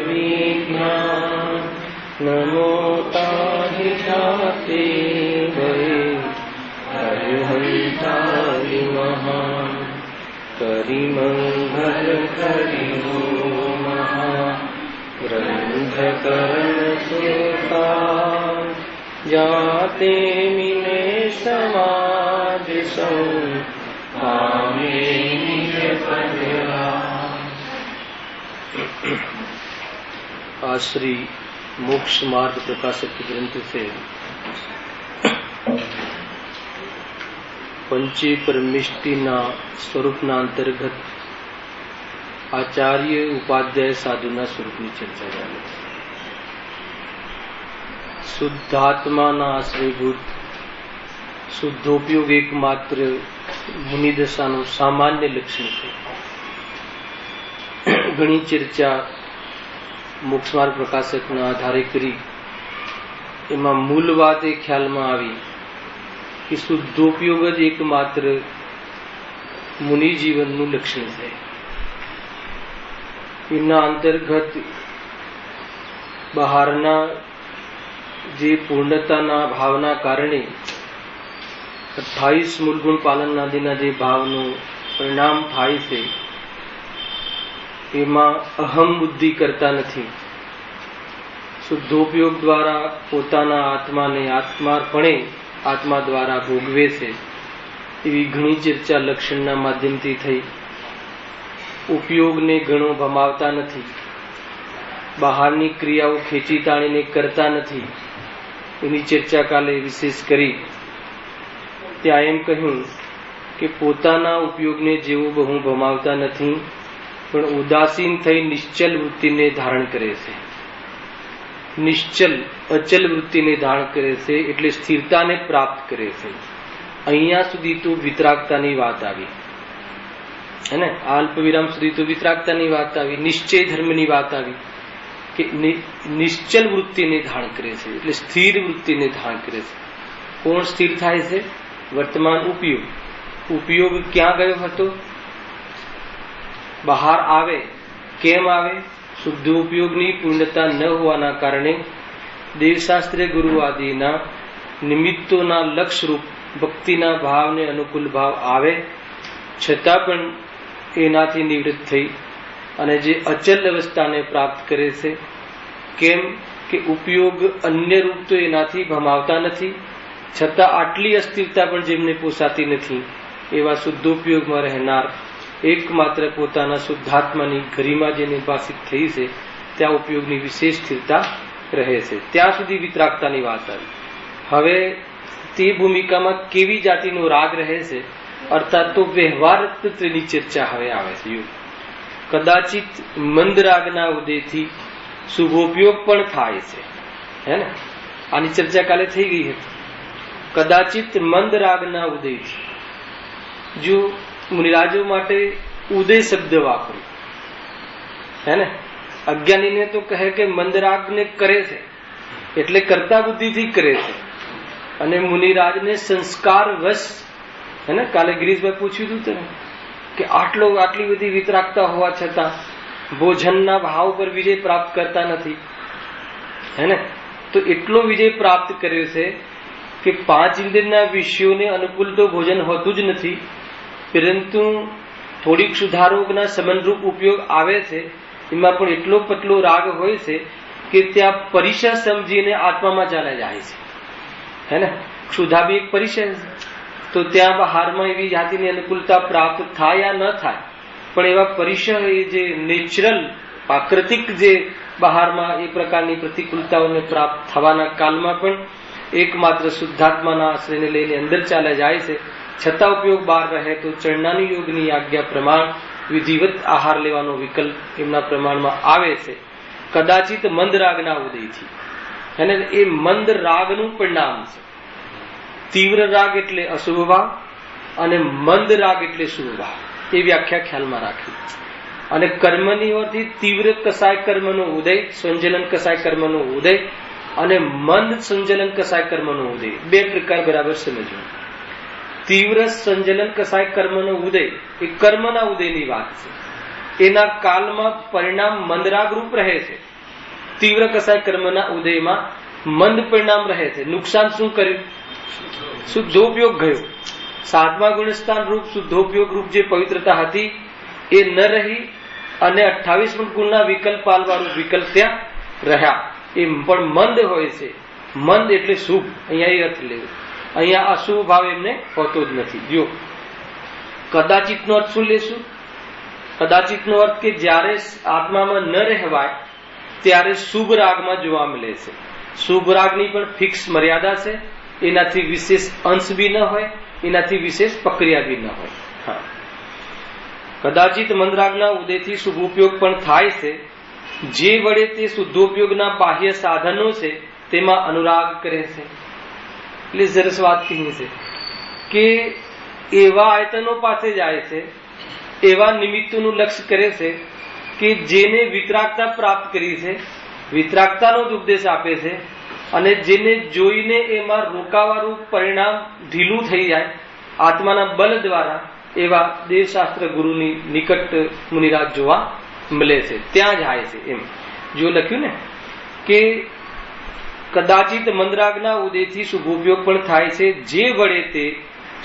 विज्ञान नमो ताहि जाते भय हरिहंतारि महान करि मंगल करि हो महा ग्रंथ करण सुता जाते मिले समाज संग पामे निज पदरा। आज श्री मोक्ष मार्ग प्रकाशक के ग्रंथ से पंचे परमिष्टिना स्वरूपना अंतर्गत आचार्य उपाध्याय साधुना स्वरूपनी चर्चा चाले। शुद्धात्माना आश्रयभूत शुद्धोपयोग एकमात्र मुनिदशाનું સામાન્ય લક્ષણ છે। ઘણી ચર્ચા મોક્ષમાર્ગ પ્રકાશકના આધારે કરી એમાં મૂળ વાત એ ખ્યાલમાં આવી કે શુદ્ધોપયોગ જ એકમાત્ર મુનિ જીવનનું લક્ષણ છે। એના અંતર્ગત બહારના જે પૂર્ણતાના ભાવના કારણે 28 મૂળગુણ પાલન આદિના જે ભાવનું પરિણામ થાય છે એમાં અહમ બુદ્ધિ કરતા નથી। શુદ્ધોપયોગ દ્વારા પોતાના આત્માને આત્માર્પણે આત્મા દ્વારા ભોગવે છે એવી ઘણી ચર્ચા લક્ષણના માધ્યમથી થઈ। ઉપયોગને ઘણો ભમાવતા નથી, બહારની ક્રિયાઓ ખેંચી તાણીને કરતા નથી, એની ચર્ચા કાલે વિશેષ કરી। ત્યાં એમ કહ્યું કે પોતાના ઉપયોગને જેવો બહુ ભમાવતા નથી, પણ ઉદાસીન થઈ નિશ્ચલ વૃત્તિને ધારણ કરે છે। નિશ્ચલ અચલ વૃત્તિને ધારણ કરે છે એટલે સ્થિરતાને પ્રાપ્ત કરે છે। અહીંયા સુધી તો વિતરાગતાની વાત આવી હે ને, અલ્પ વિરામ સુધી તો વિતરાગતાની વાત આવી, નિશ્ચય ધર્મની વાત આવી કે નિશ્ચલ વૃત્તિને ધારણ કરે છે એટલે સ્થિર વૃત્તિને ધારણ કરે છે। કોણ સ્થિર થાય છે? વર્તમાન ઉપયોગ। ઉપયોગ ક્યાં ગયો હતો? બહાર આવે। કેમ આવે? શુદ્ધ ઉપયોગની પૂર્ણતા ન હોવાના કારણે દેવશાસ્ત્રીય ગુરુ આદિના નિમિત્તોના લક્ષરૂપ ભક્તિના ભાવને અનુકૂળ ભાવ આવે, છતાં પણ એનાથી નિવૃત્ત થઈ અને જે અચલ અવસ્થાને પ્રાપ્ત કરે છે। કેમ કે ઉપયોગ અન્ય રૂપ તો એનાથી ભમાવતા નથી, છતાં આટલી અસ્થિરતા પણ જેમને પોસાતી નથી એવા શુદ્ધોપયોગમાં રહેનાર એકમાત્ર પોતાના શુદ્ધાત્માની ગરિમા જેને ભાષિત થઈ છે ત્યાં ઉપયોગની વિશેષ સ્થિરતા રહે છે। ત્યાં સુધી વિતરાગતાની વાત આવી। હવે તે ભૂમિકામાં કેવી જાતિનો રાગ રહે છે અર્થાત તો વ્યવહાર તત્વની ચર્ચા હવે આવે છે। કદાચિત મંદ રાગના ઉદયથી શુભોપયોગ પણ થાય છે હે ને, આની ચર્ચા કાલે થઈ ગઈ હતી। કદાચિત મંદ રાગના ઉદયથી, જો મુનિરાજો માટે ઉદય શબ્દ વાપરું હે ને, અજ્ઞાનીને તો કહે કે મંદ રાગને કરે છે એટલે કરતા બુદ્ધિથી કરે છે, અને મુનિરાજને સંસ્કાર વશ હે ને, કાલે ગિરીશભાઈ પૂછ્યું હતું તેને કે આટલી બધી વિતરાગતા હોવા છતાં ભોજનના ભાવ પર વિજય પ્રાપ્ત કરતા નથી હે ને, તો એટલો વિજય પ્રાપ્ત કર્યો છે કે 5 ઇન્દ્રિયના વિષયોને અનુકૂળ તો ભોજન હોતું જ નથી, પરંતુ થોડીક સુધારોગના સમનરૂપ ઉપયોગ આવે છે એમાં પણ એટલો પતલો રાગ હોય છે કે ત્યાં પરિસર સમજીને આત્મામાં ચાલ્યા જાય છે હે ને। ક્ષુધા બી એક પરિસર છે, તો ત્યાં બહારમાં એવી જાતિની અનુકૂળતા પ્રાપ્ત થાય યા ન થાય, પણ એવા પરિસર એ જે નેચરલ પ્રાકૃતિક જે બહારમાં એ પ્રકારની પ્રતિકૂળતાઓને પ્રાપ્ત થવાના કાલમાં પણ એકમાત્ર શુદ્ધાત્માના આશ્રયને લઈને અંદર ચાલ્યા જાય છે, છતાં ઉપયોગ બહાર રહે તો ચરણાની યોગની આજ્ઞા પ્રમાણ વિધિવત આહાર લેવાનો વિકલ્પ એમના પ્રમાણમાં આવે છે। કદાચિત મંદ રાગના ઉદયથી અને એ મંદ રાગનું પરિણામ છે। તીવ્ર રાગ એટલે અશુભ ભાવ અને મંદ રાગ એટલે શુભ ભાવ, એ વ્યાખ્યા ખ્યાલમાં રાખી। અને કર્મની ઓરથી તીવ્ર કસાય કર્મનો ઉદય, સંજલન કસાય કર્મનો ઉદય અને મંદ સંજલન કસાય કર્મનો ઉદય, બે પ્રકાર બરાબર સમજવું। તીવ્ર સંજલન કસાય કર્મનો ઉદય એ કર્મના ઉદયની વાત છે, એના કાલમાં પરિણામ મંદરાગ રૂપ રહે છે. તીવ્ર કસાય કર્મના ઉદયમાં મંદ પરિણામ રહે છે. નુકસાન શું કર્યું? શુદ્ધોપયોગ ગયો. 7મા ગુણસ્થાન રૂપ શુદ્ધોપયોગ રૂપ જે પવિત્રતા હતી એ ન રહી અને 28 ગુણના વિકલ્પ પાલવાળું વિકલ્પ ત્યાં રહ્યા. એ પણ મંદ હોય છે. મંદ એટલે શુભ, અહીંયા એ અર્થ લેવો. અહીંયા અશુભ ભાવ એમને હોતો જ નથી. જો કદાચિત નો અર્થ શું લેશું? કદાચિત નો અર્થ કે જ્યારે આત્મામાં ન રહેવાય ત્યારે શુભ રાગમાં જોવા મળે છે. શુભ રાગની પણ ફિક્સ મર્યાદા છે. એનાથી વિશેષ અંશ બી ન હોય, એનાથી વિશેષ પ્રક્રિયા બી ન હોય. હા, કદાચિત મંદરાગના ઉદયથી શુભ ઉપયોગ પણ થાય છે. જે વડે તે શુદ્ધોપયોગના બાહ્ય સાધનો છે તેમાં અનુરાગ કરે છે. એટલે સરસ વાત કહી છે કે એવા આયતનો પાસે જાય છે, એવા નિમિત્તોનું લક્ષ્ય કરે છે કે જેને વિતરાગતા પ્રાપ્ત કરી છે, વિતરાગતાનો જ ઉપદેશ આપે છે. અને જેને જોઈને એમાં રોકાવાનું પરિણામ ઢીલું થઈ જાય આત્માના બલ દ્વારા, એવા દેવશાસ્ત્ર ગુરુની નિકટ મુનિરાજ જોવા મળે છે. ત્યાં જાય છે. એમ જો લખ્યું ને કે કદાચિત મંદરાગના ઉદયથી શુભોપયોગ પણ થાય છે, જે વડે તે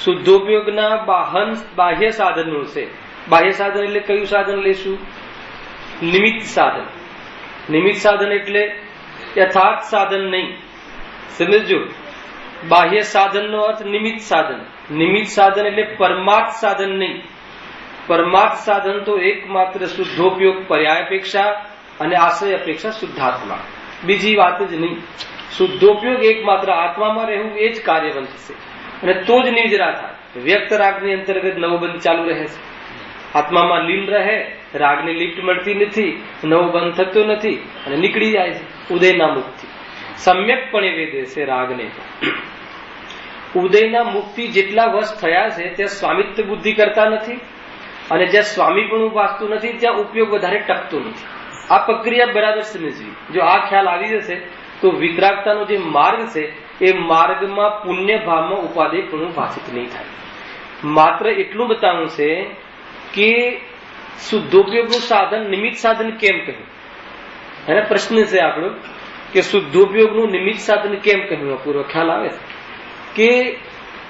શુદ્ધોપયોગના બાહ્ય સાધનો છે. બાહ્ય સાધન એટલે કયું સાધન લેશું? નિમિત્ત સાધન. નિમિત્ત સાધન એટલે યથાર્થ સાધન નહીં, સમજો. બાહ્ય સાધનનો અર્થ નિમિત્ત સાધન. નિમિત્ત સાધન એટલે પરમાર્થ સાધન નહીં. પરમાર્થ સાધન તો એકમાત્ર શુદ્ધોપયોગ પર્યાય અપેક્ષા અને આશ્રય અપેક્ષા શુદ્ધાત્મા, બીજી વાત જ નહીં. શુદ્ધોપયોગ એકમાત્ર આત્મામાં રહેવું એ જ કાર્યવંત છે. અને તો જ નિર્જરા થાય. વ્યક્ત રાગની અંતર્ગત નવો બંધ ચાલુ રહે છે. આત્મામાં લીન રહે, રાગની લિફ્ટ મળતી નથી, નવો બંધ થતો નથી અને નીકળી જાય છે ઉદયના મુક્તિ. સમ્યકપણે વેદે છે રાગને. ઉદયના મુક્તિ જેટલા વર્ષ થયા છે ત્યાં સ્વામિત્વ બુદ્ધિ કરતા નથી, અને જ્યાં સ્વામીપણું વાંચતું નથી ત્યાં ઉપયોગ વધારે ટકતો નથી. આ પ્રક્રિયા બરાબર સમજવી. જો આ ખ્યાલ આવી જશે તો વિતરાગતાનો જે માર્ગ છે એ માર્ગમાં પુણ્ય ભાવમાં ઉપાદેયપણું ભાષિત નહીં થાય. માત્ર એટલું બતાવવું છે કે શુદ્ધોપયોગનું સાધન નિમિત્ત સાધન કેમ કહ્યું? એને પ્રશ્ન છે આપણો કે શુદ્ધોપયોગનું નિમિત્ત સાધન કેમ કહ્યું? પૂરો ખ્યાલ આવે છે કે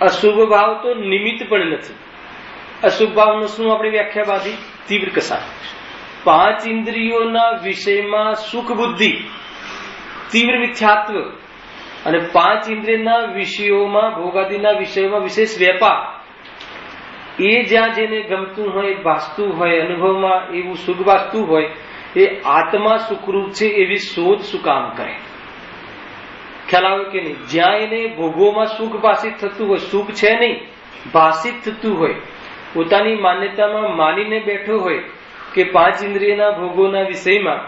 અશુભ ભાવ તો નિમિત્ત પણ નથી. અશુભ ભાવનો શું આપણે વ્યાખ્યા બાંધી? તીવ્ર કસાય. 5 ઇન્દ્રિયોના વિષયમાં સુખ બુદ્ધિ, તીવ્ર મિથ્યાત્વ, અને 5 ઇન્દ્રિયના વિષયોમાં ભોગાદિના વિષયોમાં વિશેષ વેપાર. એ જ્યાં જેને ગમતું હોય, ભાસતું હોય, અનુભવમાં એવું સુખ ભાસતું હોય, એ આત્મા સુખરૂપ છે એવી શોધ શું કામ કરે? ખ્યાલ આવે કે નહીં? જ્યાં એને ભોગોમાં સુખ ભાષિત થતું હોય, સુખ છે નહીં, ભાષિત થતું હોય, પોતાની માન્યતામાં માનીને બેઠો હોય કે 5 ઇન્દ્રિયના ભોગોના વિષયમાં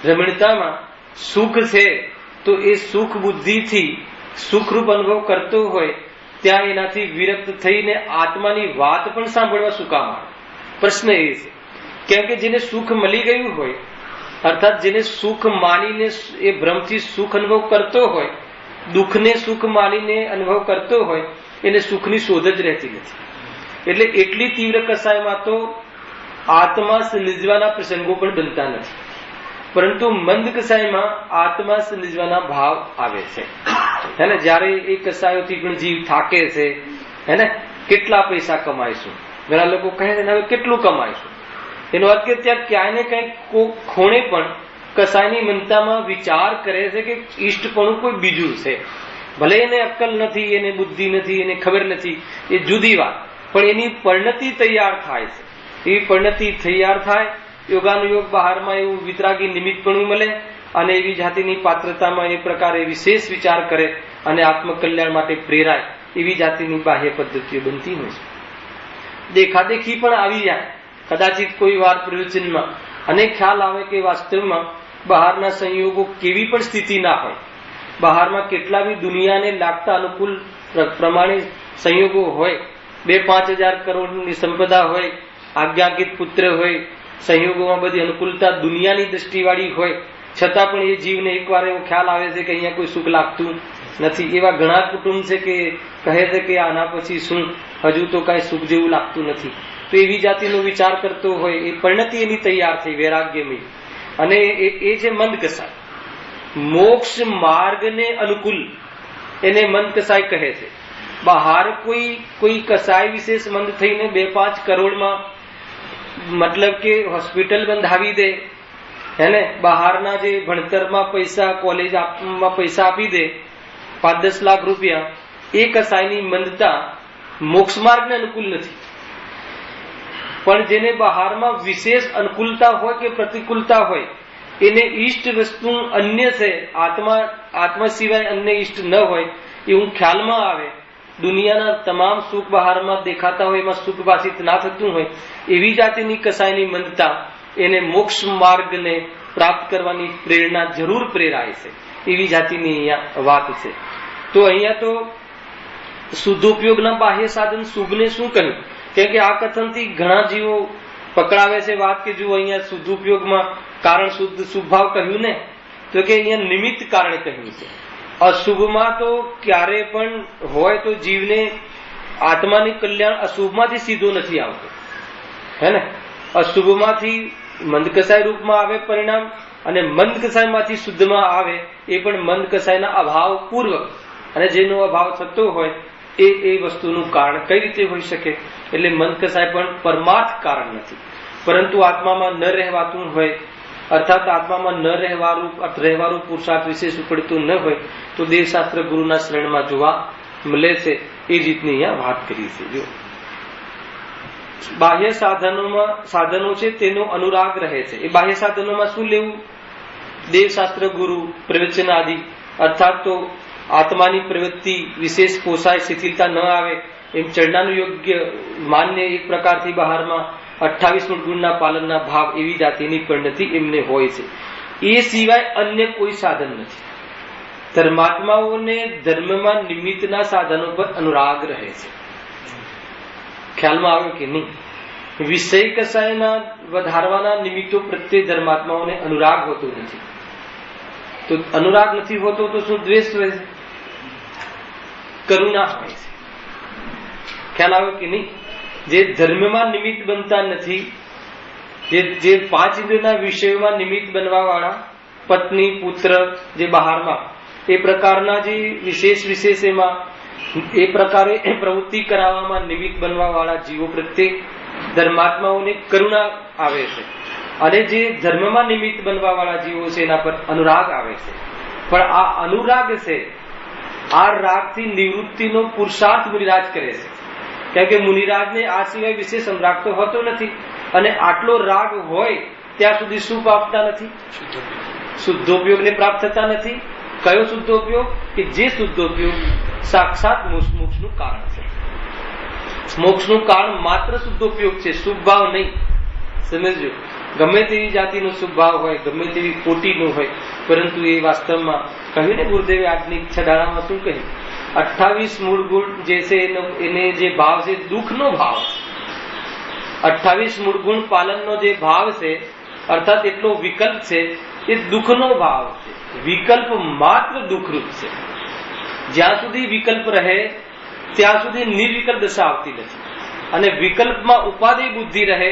રમણીતામાં સુખ છે, તો એ સુખ બુદ્ધિથી સુખરૂપ અનુભવ કરતો હોય ત્યાં એનાથી વિરક્ત થઈને આત્માની વાત પણ સાંભળવા શું કામ આવે? પ્રશ્ન એ છે. કેમ કે જેને સુખ મળી ગયું હોય, અર્થાત જેને સુખ માનીને એ ભ્રમથી સુખ અનુભવ કરતો હોય, દુઃખને સુખ માનીને અનુભવ કરતો હોય, એને સુખની શોધ જ રહેતી નથી. એટલે એટલી તીવ્ર કસાયમાં તો આત્મા સમજવાના પ્રસંગો પણ બનતા નથી. પરંતુ મંદ કસાયમાં આત્મા સમજવાના ભાવ આવે છે. હે ને? જયારે એ કસાયોથી પણ જીવ થાકે છે, હે ને, કેટલા પૈસા કમાઈશું? ઘણા લોકો કહે છે હવે કેટલું કમાઈશું? એનો અર્થ કે ત્યાં ક્યાંય ને ક્યાંક ખૂણે પણ કસાયની મનતામાં વિચાર કરે છે કે ઈષ્ટપણું કોઈ બીજું છે. ભલે એને અક્કલ નથી, એને બુદ્ધિ નથી, એને ખબર નથી, એ જુદી વાત, પણ એની પરિણતિ તૈયાર થાય છે. એવી પરિણતિ તૈયાર થાય, યોગાનુયોગ બહારમાં એવું વિતરાગી નિમિત્તપણું મળે, અને એવી જાતિની પાત્રતામાં એ પ્રકારે વિશેષ વિચાર કરે અને આત્મકલ્યાણ માટે પ્રેરાય, એવી જાતિની બાહ્ય પદ્ધતિઓ બનતી હોય છે. દેખાદેખી પણ આવી જાય કદાચિત કોઈ વાર પ્રવચનમાં, અને ખ્યાલ આવે કે વાસ્તવમાં બહારના સંયોગો કેવી પણ સ્થિતિ ના હોય, બહારમાં કેટલા બી દુનિયાને લાગતા અનુકૂળ પ્રમાણે સંયોગો હોય, 2-5 હજાર કરોડની સંપદા હોય, આજ્ઞાકિત પુત્ર હોય, સંયોગોમાં બધી અનુકૂળતા દુનિયાની દ્રષ્ટિવાળી હોય, છતાં પણ એ જીવને એકવાર એવો ખ્યાલ આવે છે કે અહીંયા કોઈ સુખ લાગતું નથી. એવા ઘણા કુટુંબ છે કે કહે છે કે આના પછી શું, હજુ તો કાંઈ સુખ જેવું લાગતું નથી. તો એવી જાતિનો વિચાર કરતો હોય, એ પરિણતિ એની તૈયાર થઈ વૈરાગ્યમય, અને એ છે મંદ કસાય. મોક્ષ માર્ગને અનુકૂળ એને મંદ કસાય કહે છે. બહાર કોઈ કસાય વિશેષ મંદ થઈને 2-5 કરોડમાં મતલબ કે હોસ્પિટલ બંધાવી દે, હેને, બહારના જે ભણતરમાં પૈસા, કોલેજમાં પૈસા આપી દે 5-10 લાખ રૂપિયા, એ કસાયની મંદતા મોક્ષ માર્ગને અનુકૂળ નથી. પણ જેને બહારમાં વિશેષ અનુકૂળતા હોય કે પ્રતિકૂળતા હોય, એને ઈષ્ટ વસ્તુ અન્ય છે, આત્મા સિવાય અન્ય ઈષ્ટ ન હોય એવું ખ્યાલમાં આવે, દુનિયાના તમામ સુખ બહારમાં દેખાતા હોય એમાં સુખ ભાષિત ના થતું હોય, એવી જાતિની કસાયની મંદતા એને મોક્ષ માર્ગને પ્રાપ્ત કરવાની પ્રેરણા જરૂર પ્રેરાય છે. એવી જાતિની અહીંયા વાત છે. તો અહીંયા તો શુદ્ધોપયોગના બાહ્ય સાધન શુભને શું કહ્યું? કેમ કે આ કથનથી ઘણા જીવો પકડાવે છે વાત કે જો અહીંયા શુદ્ધોપયોગમાં કારણ શુદ્ધ શુભ ભાવ કહ્યું ને, તો કે અહીંયા નિમિત્ત કારણ કહ્યું છે. અશુભમાં તો ક્યારે પણ હોય તો જીવને આત્માની કલ્યાણ અશુભમાંથી સીધો નથી આવતો, હે ને. અશુભમાંથી મંદ કસાય રૂપમાં આવે પરિણામ, અને મંદ કસાયમાંથી શુદ્ધમાં આવે એ પણ મંદ કસાયના અભાવ પૂર્વક, અને જેનો અભાવ થતો હોય એ વસ્તુનું કારણ કઈ રીતે હોઈ શકે? એટલે મંદ કસાય પણ પરમાર્થ કારણ નથી, પરંતુ આત્મામાં ન રહેવાતું હોય, અર્થાત આત્મામાં ન રહેવાનું પુરુષાર્થ વિશેષ ઉપડતું ન હોય તો દેવશાસ્ત્ર ગુરુના શરણમાં જોવા મળે છે. એ રીતની અહીંયા વાત કરી છે. જો બાહ્ય સાધનો છે તેનો અનુરાગ રહે છે. એ બાહ્ય સાધનોમાં શું લેવું? દેવશાસ્ત્ર ગુરુ પ્રવચન આદિ, અર્થાત તો આત્માની પ્રવૃત્તિ વિશેષ પોસાય, શિથિલતા ન આવે એમ ચરણાનું યોગ્ય માન્ય એક પ્રકારથી બહારમાં 28 ગુણના પાલનના ભાવ, એવી જાતિની પરિણતિ એમને હોય છે. એ સિવાય અન્ય કોઈ સાધન નથી. ધર્માત્માઓને ધર્મમાં નિમિત્તના સાધનો પર અનુરાગ રહે છે. ખ્યાલમાં આવ્યો કે નહીં? વિષય કસાયના વધારવાના નિમિત્તો પ્રત્યે ધર્માત્માઓને અનુરાગ હોતો નથી. તો અનુરાગ નથી હોતો તો શું દ્વેષ હોય છે? કરુણા હોય છે. ખ્યાલ આવ્યો કે નહીં? જે ધર્મમાં નિમિત્ત બનતા નથી, જે 5 ઇન્દ્રિયોના વિષયોમાં નિમિત્ત બનવા વાળા, પત્ની, પુત્ર, જે બહારમાં એ પ્રકારના જે વિશેષ એમાં એ પ્રકારે પ્રવૃત્તિ કરાવવામાં નિમિત્ત બનવા વાળા જીવો પ્રત્યે ધર્માત્માઓને કરુણા આવે છે, અને જે ધર્મમાં નિમિત્ત બનવા વાળા જીવો છે એના પર અનુરાગ આવે છે. પણ આ અનુરાગ છે, આ રાગથી નિવૃત્તિનો પુરુષાર્થ મુનિરાજ કરે છે. કેમ કે મુનિરાજને આ સિવાય વિશેષ અનુરાગ તો હોતો નથી, અને આટલો રાગ હોય ત્યાં સુધી શું પામતા નથી? શુદ્ધોપયોગને પ્રાપ્ત થતા નથી. કયો શુદ્ધોપયોગ? કે જે શુદ્ધોપયોગ સાક્ષાત મોક્ષનું કારણ છે. મોક્ષનું કારણ માત્ર શુદ્ધોપયોગ છે, શુભ ભાવ નહીં. સમજજો, ગમે તેવી જાતિનો શુભ ભાવ હોય, ગમે તેવી કોટીનો હોય, પરંતુ એ વાસ્તવમાં કહ્યું ને ગુરુદેવે આજની છડાણામાં શું કહ્યું? 28 મૂળ ગુણ જે છે એને જે ભાવ છે દુઃખનો ભાવ. 28 મૂળ ગુણ પાલનનો જે ભાવ છે, અર્થાત એટલો વિકલ્પ છે, એ દુઃખનો ભાવ છે. વિકલ્પ માત્ર દુઃખરૂપ છે. જ્યાં સુધી વિકલ્પ રહે ત્યાં સુધી નિર્વિકલ્પ દશા આવતી નથી, અને વિકલ્પમાં ઉપાધિ બુદ્ધિ રહે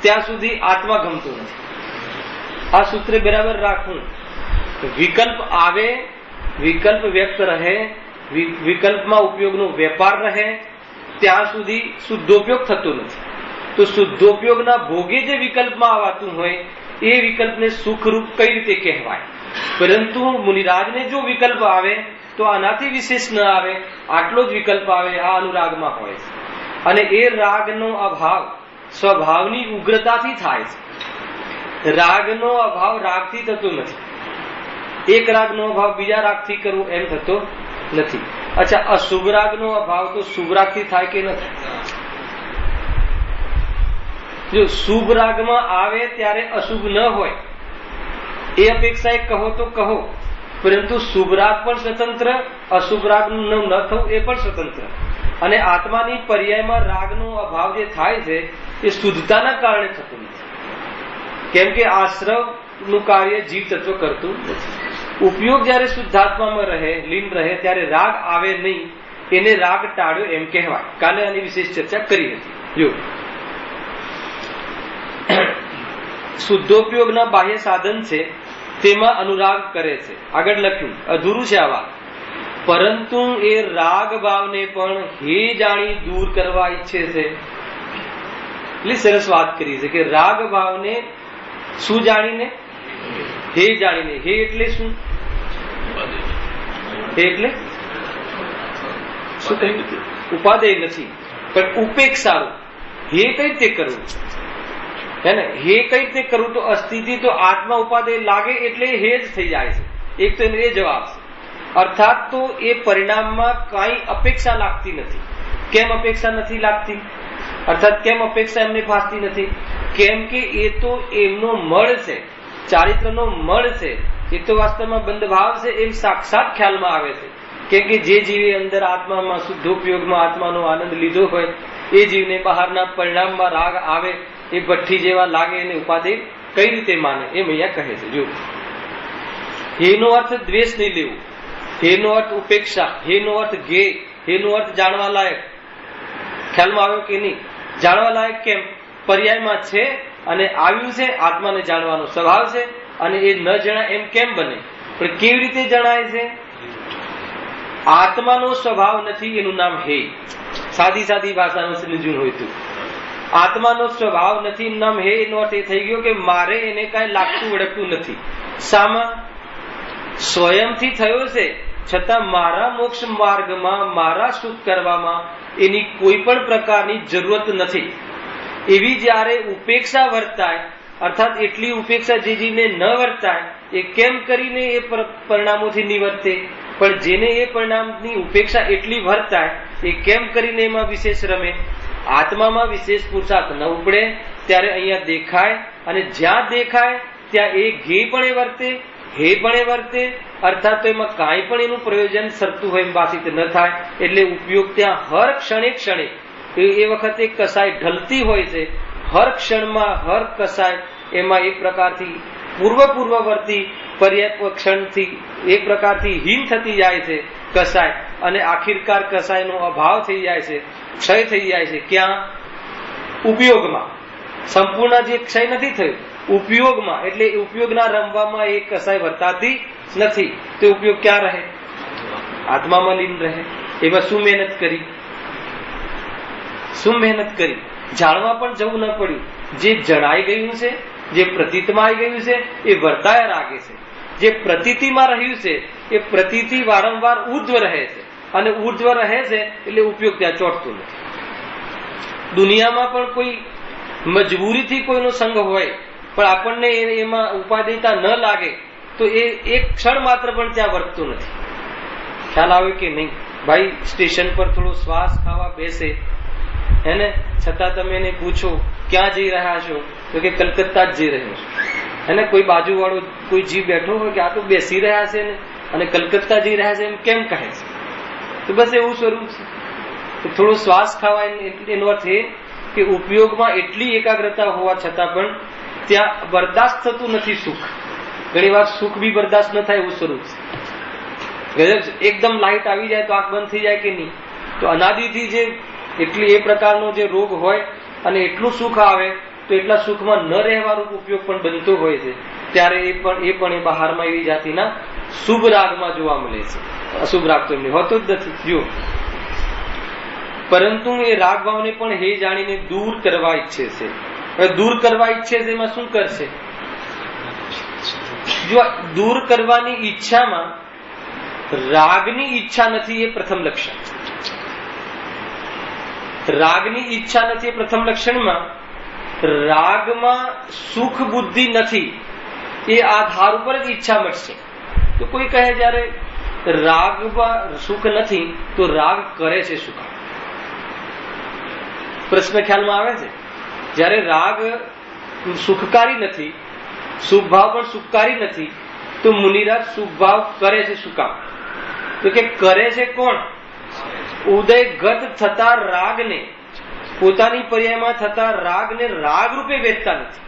ત્યાં સુધી આત્મા ગમતો નથી. આ સૂત્ર બરાબર રાખવું. વિકલ્પ આવે, વિકલ્પ વ્યક્ત રહે, વિકલ્પમાં ઉપયોગનો વેપાર રહે ત્યાં સુધી શુદ્ધોપયોગ થતો નથી. તો શુદ્ધોપયોગના ભોગે જે વિકલ્પમાં આવતું હોય એ વિકલ્પને સુખરૂપ કઈ રીતે કહેવાય? પરંતુ મુનિરાજને જો વિકલ્પ આવે તો આનાથી વિશેષ ન આવે, આટલો જ વિકલ્પ આવે, આ અનુરાગમાં હોય છે. અને એ રાગનો અભાવ સ્વભાવની ઉગ્રતાથી થાય છે. રાગનો અભાવ રાગથી થતો નથી. એક રાગનો અભાવ બીજા રાગથી કરવો એમ થતો નથી. અચ્છા, અશુભ રાગનો અભાવ તો શુભ રાગથી થાય કે નથી? જો શુભ રાગમાં આવે ત્યારે અશુભ ન હોય એ અપેક્ષાએ કહો તો કહો, પરંતુ શુભ રાગ પણ સ્વતંત્ર, અશુભ રાગનું ન થવું એ પણ સ્વતંત્ર. અને આત્માની પર્યાયમાં રાગનો અભાવ જે થાય છે એ શુદ્ધતાના કારણે થતું નથી. કેમ કે આશ્રવનું કાર્ય જીવ તત્વ કરતું નથી. ઉપયોગ જયારે શુદ્ધાત્મામાં રહે, લીન રહે, ત્યારે રાગ આવે નહીં, એને રાગ ટાળ્યો એમ કહેવાય. કાલે આની વિશેષ ચર્ચા કરી હતી. જો શુદ્ધોપયોગના બાહ્ય સાધન છે તેમાં અનુરાગ કરે છે. આગળ લખ્યું, અધૂરું છે આ વાત. પરંતુ એ રાગ ભાવને પણ હે જાણી દૂર કરવા ઈચ્છે છે. એટલી સરસ વાત કરી છે કે રાગ ભાવને શું જાણીને? હે જાણીને. હે એટલે શું? હે એટલે શું કહ્યું? ઉપાદેય નથી, પણ ઉપેક્ષારું. હે કઈ રીતે કરવું? હે ને, હે કઈ રીતે કરવું? તો અસ્થિતિ તો આત્મા ઉપાદેય લાગે એટલે હે જ થઈ જાય છે. એક તો એ જવાબ છે. અર્થાત તો એ પરિણામમાં કઈ અપેક્ષા લાગતી નથી. કેમ અપેક્ષા નથી લાગતી? અર્થાત કેમ અપેક્ષા એમને ભાસતી નથી? કેમ કે એ તો એમનો મળ છે, ચારિત્રનો મળ છે. એ તો વાસ્તવમાં બંધ ભાવ છે એમ સાક્ષાત ખ્યાલમાં આવે છે. કેમ કે જે જીવે અંદર આત્મામાં શુદ્ધોપયોગમાં આત્માનો આનંદ લીધો હોય એ જીવને બહારના પરિણામમાં રાગ આવે એ ભઠ્ઠી જેવા લાગે એને ઉપાદેય કઈ રીતે માને? એમ અહીંયા કહે છે. જો હેનો અર્થ દ્વેષ નહીં લેવું, હેનો અર્થ ઉપેક્ષા, હેનો અર્થ ગે, હેનો અર્થ જાણવા લાયક. ખ્યાલમાં આવ્યો કે નહીં? જાણવા લાયક કેમ? પર્યાયમાં છે અને આવ્યું છે. આત્માને જાણવાનો સ્વભાવ છે અને એ ન જણાય એમ કેમ બને? પણ કેવી રીતે જણાય છે? આત્માનો સ્વભાવ નથી એનું નામ હે. સાદી સાદી ભાષામાં સમજવું હોય તો આત્માનો સ્વભાવ નથી એનું નામ હે. એનો અર્થ એ થઈ ગયો કે મારે એને કઈ લાગતું વળગતું નથી. સામા સ્વયંથી થયો છે છતાં મારા મોક્ષ માર્ગમાં મારા સુખ કરવામાં એની કોઈ પણ પ્રકારની જરૂરત નથી. એવી જ્યારે ઉપેક્ષા વર્તાય, અર્થાત એટલી ઉપેક્ષા જે જીવને ન વર્તાય એ કેમ કરીને એ પરિણામોથી નિવર્તે? પણ જેને એ પરિણામની ઉપેક્ષા એટલી વર્તાય એ કેમ કરીને એમાં વિશેષ રમે? આત્મામાં વિશેષ પુરુષાર્થ ન ઉપડે ત્યારે અહીંયા દેખાય, અને જ્યાં દેખાય ત્યાં એ ઘે પણ એ વર્તે, હે પણ એ વર્તે. અર્થાત તો એમાં કાંઈ પણ એનું પ્રયોજન સરતું હોય એમ ભાષિત ન થાય. એટલે ઉપયોગ ત્યાં હર ક્ષણે ક્ષણે એ વખતે કસાય ઢલતી હોય છે. હર ક્ષણમાં હર કસાય એમાં એક પ્રકારથી પૂર્વવર્તી પર્યાય ક્ષણથી એક પ્રકારથી હીન થતી જાય છે કસાય, અને આખિરકાર કસાયનો અભાવ થઈ જાય છે, ક્ષય થઈ જાય છે. ક્યાં? ઉપયોગમાં. સંપૂર્ણ જે ક્ષય નથી થયું, ઉપયોગમાં. એટલે ઉપયોગના રમવામાં એ કસાય વર્તાતી નથી. તો ઉપયોગ ક્યાં રહે? આત્મામાં લીન રહે. એમાં શું મહેનત કરી? શું મહેનત કરી? જાણવા પણ જવું ન પડ્યું. જે જણાઈ ગયું છે, જે પ્રતીતમાં આવી ગયું છે એ વર્તાયા રાગે છે. જે પ્રતીતિમાં રહ્યું છે એ પ્રતીતિ વારંવાર ઉર્ધ્વ રહે છે, અને ઉર્ધ્વ રહે છે એટલે ઉપયોગ ત્યાં ચોટતું નથી. દુનિયામાં પણ કોઈ મજબૂરીથી કોઈનો સંગ હોય પણ આપણને એમાં ઉપાદેયતા ન લાગે તો એ એક ક્ષણ માત્ર પણ ત્યાં વર્તતું નથી. ખ્યાલ આવે કે નહીં? ભાઈ સ્ટેશન પર થોડો શ્વાસ ખાવા બેસે હેને, છતાં તમે એને પૂછો ક્યાં જઈ રહ્યા છો તો કે કલકત્તા જ જઈ રહ્યો છું. હેને, કોઈ બાજુ વાળો કોઈ જીવ બેઠો હોય કે આ તો બેસી રહ્યા છે ને અને કલકત્તા જઈ રહ્યા છે એમ કેમ કહે છે? તો બસ એવું સ્વરૂપ છે. થોડો શ્વાસ ખાવા એનો અર્થ એ કે ઉપયોગમાં એટલી એકાગ્રતા હોવા છતાં પણ ત્યાં બરદાસ્ત થતું નથી સુખ. ઘણી વાર સુખ બી બરદાસ્ત ન થાય એવું સ્વરૂપ છે. એકદમ લાઈટ આવી જાય તો આંખ બંધ થઈ જાય કે નહીં? તો અનાદિથી જે એટલી એ પ્રકારનો જે રોગ હોય અને એટલું સુખ આવે તો એટલા સુખમાં ન રહેવાનો ઉપયોગ પણ બનતો હોય છે. ત્યારે એ પણ બહારમાં એવી જાતિના શુભ રાગમાં જોવા મળે છે. અશુભ રાગ તો એમને હોતો જ નથી. જો પરંતુ એ રાગ ભાવને પણ હે જાણીને દૂર કરવા ઈચ્છે છે. હવે દૂર કરવા ઈચ્છે છે એમાં શું કરશે? જો દૂર કરવાની ઈચ્છામાં રાગની ઈચ્છા નથી એ પ્રથમ લક્ષણ. રાગની ઈચ્છા નથી એ પ્રથમ લક્ષણમાં રાગમાં સુખ બુદ્ધિ નથી એ આધાર ઉપર જ ઈચ્છા મળશે. તો કોઈ કહે જયારે રાગમાં સુખ નથી તો રાગ કરે છે સુખ. પ્રશ્ન ખ્યાલમાં આવે છે? જયારે રાગ સુખકારી નથી, શુભ ભાવ પણ સુખકારી નથી, તો મુનિરાગ શુભ ભાવ કરે છે શું કામ? તો કે કરે છે કોણ? ઉદયગત થતા રાગને, પોતાની પર્યાયમાં થતા રાગને રાગ રૂપે વેચતા નથી.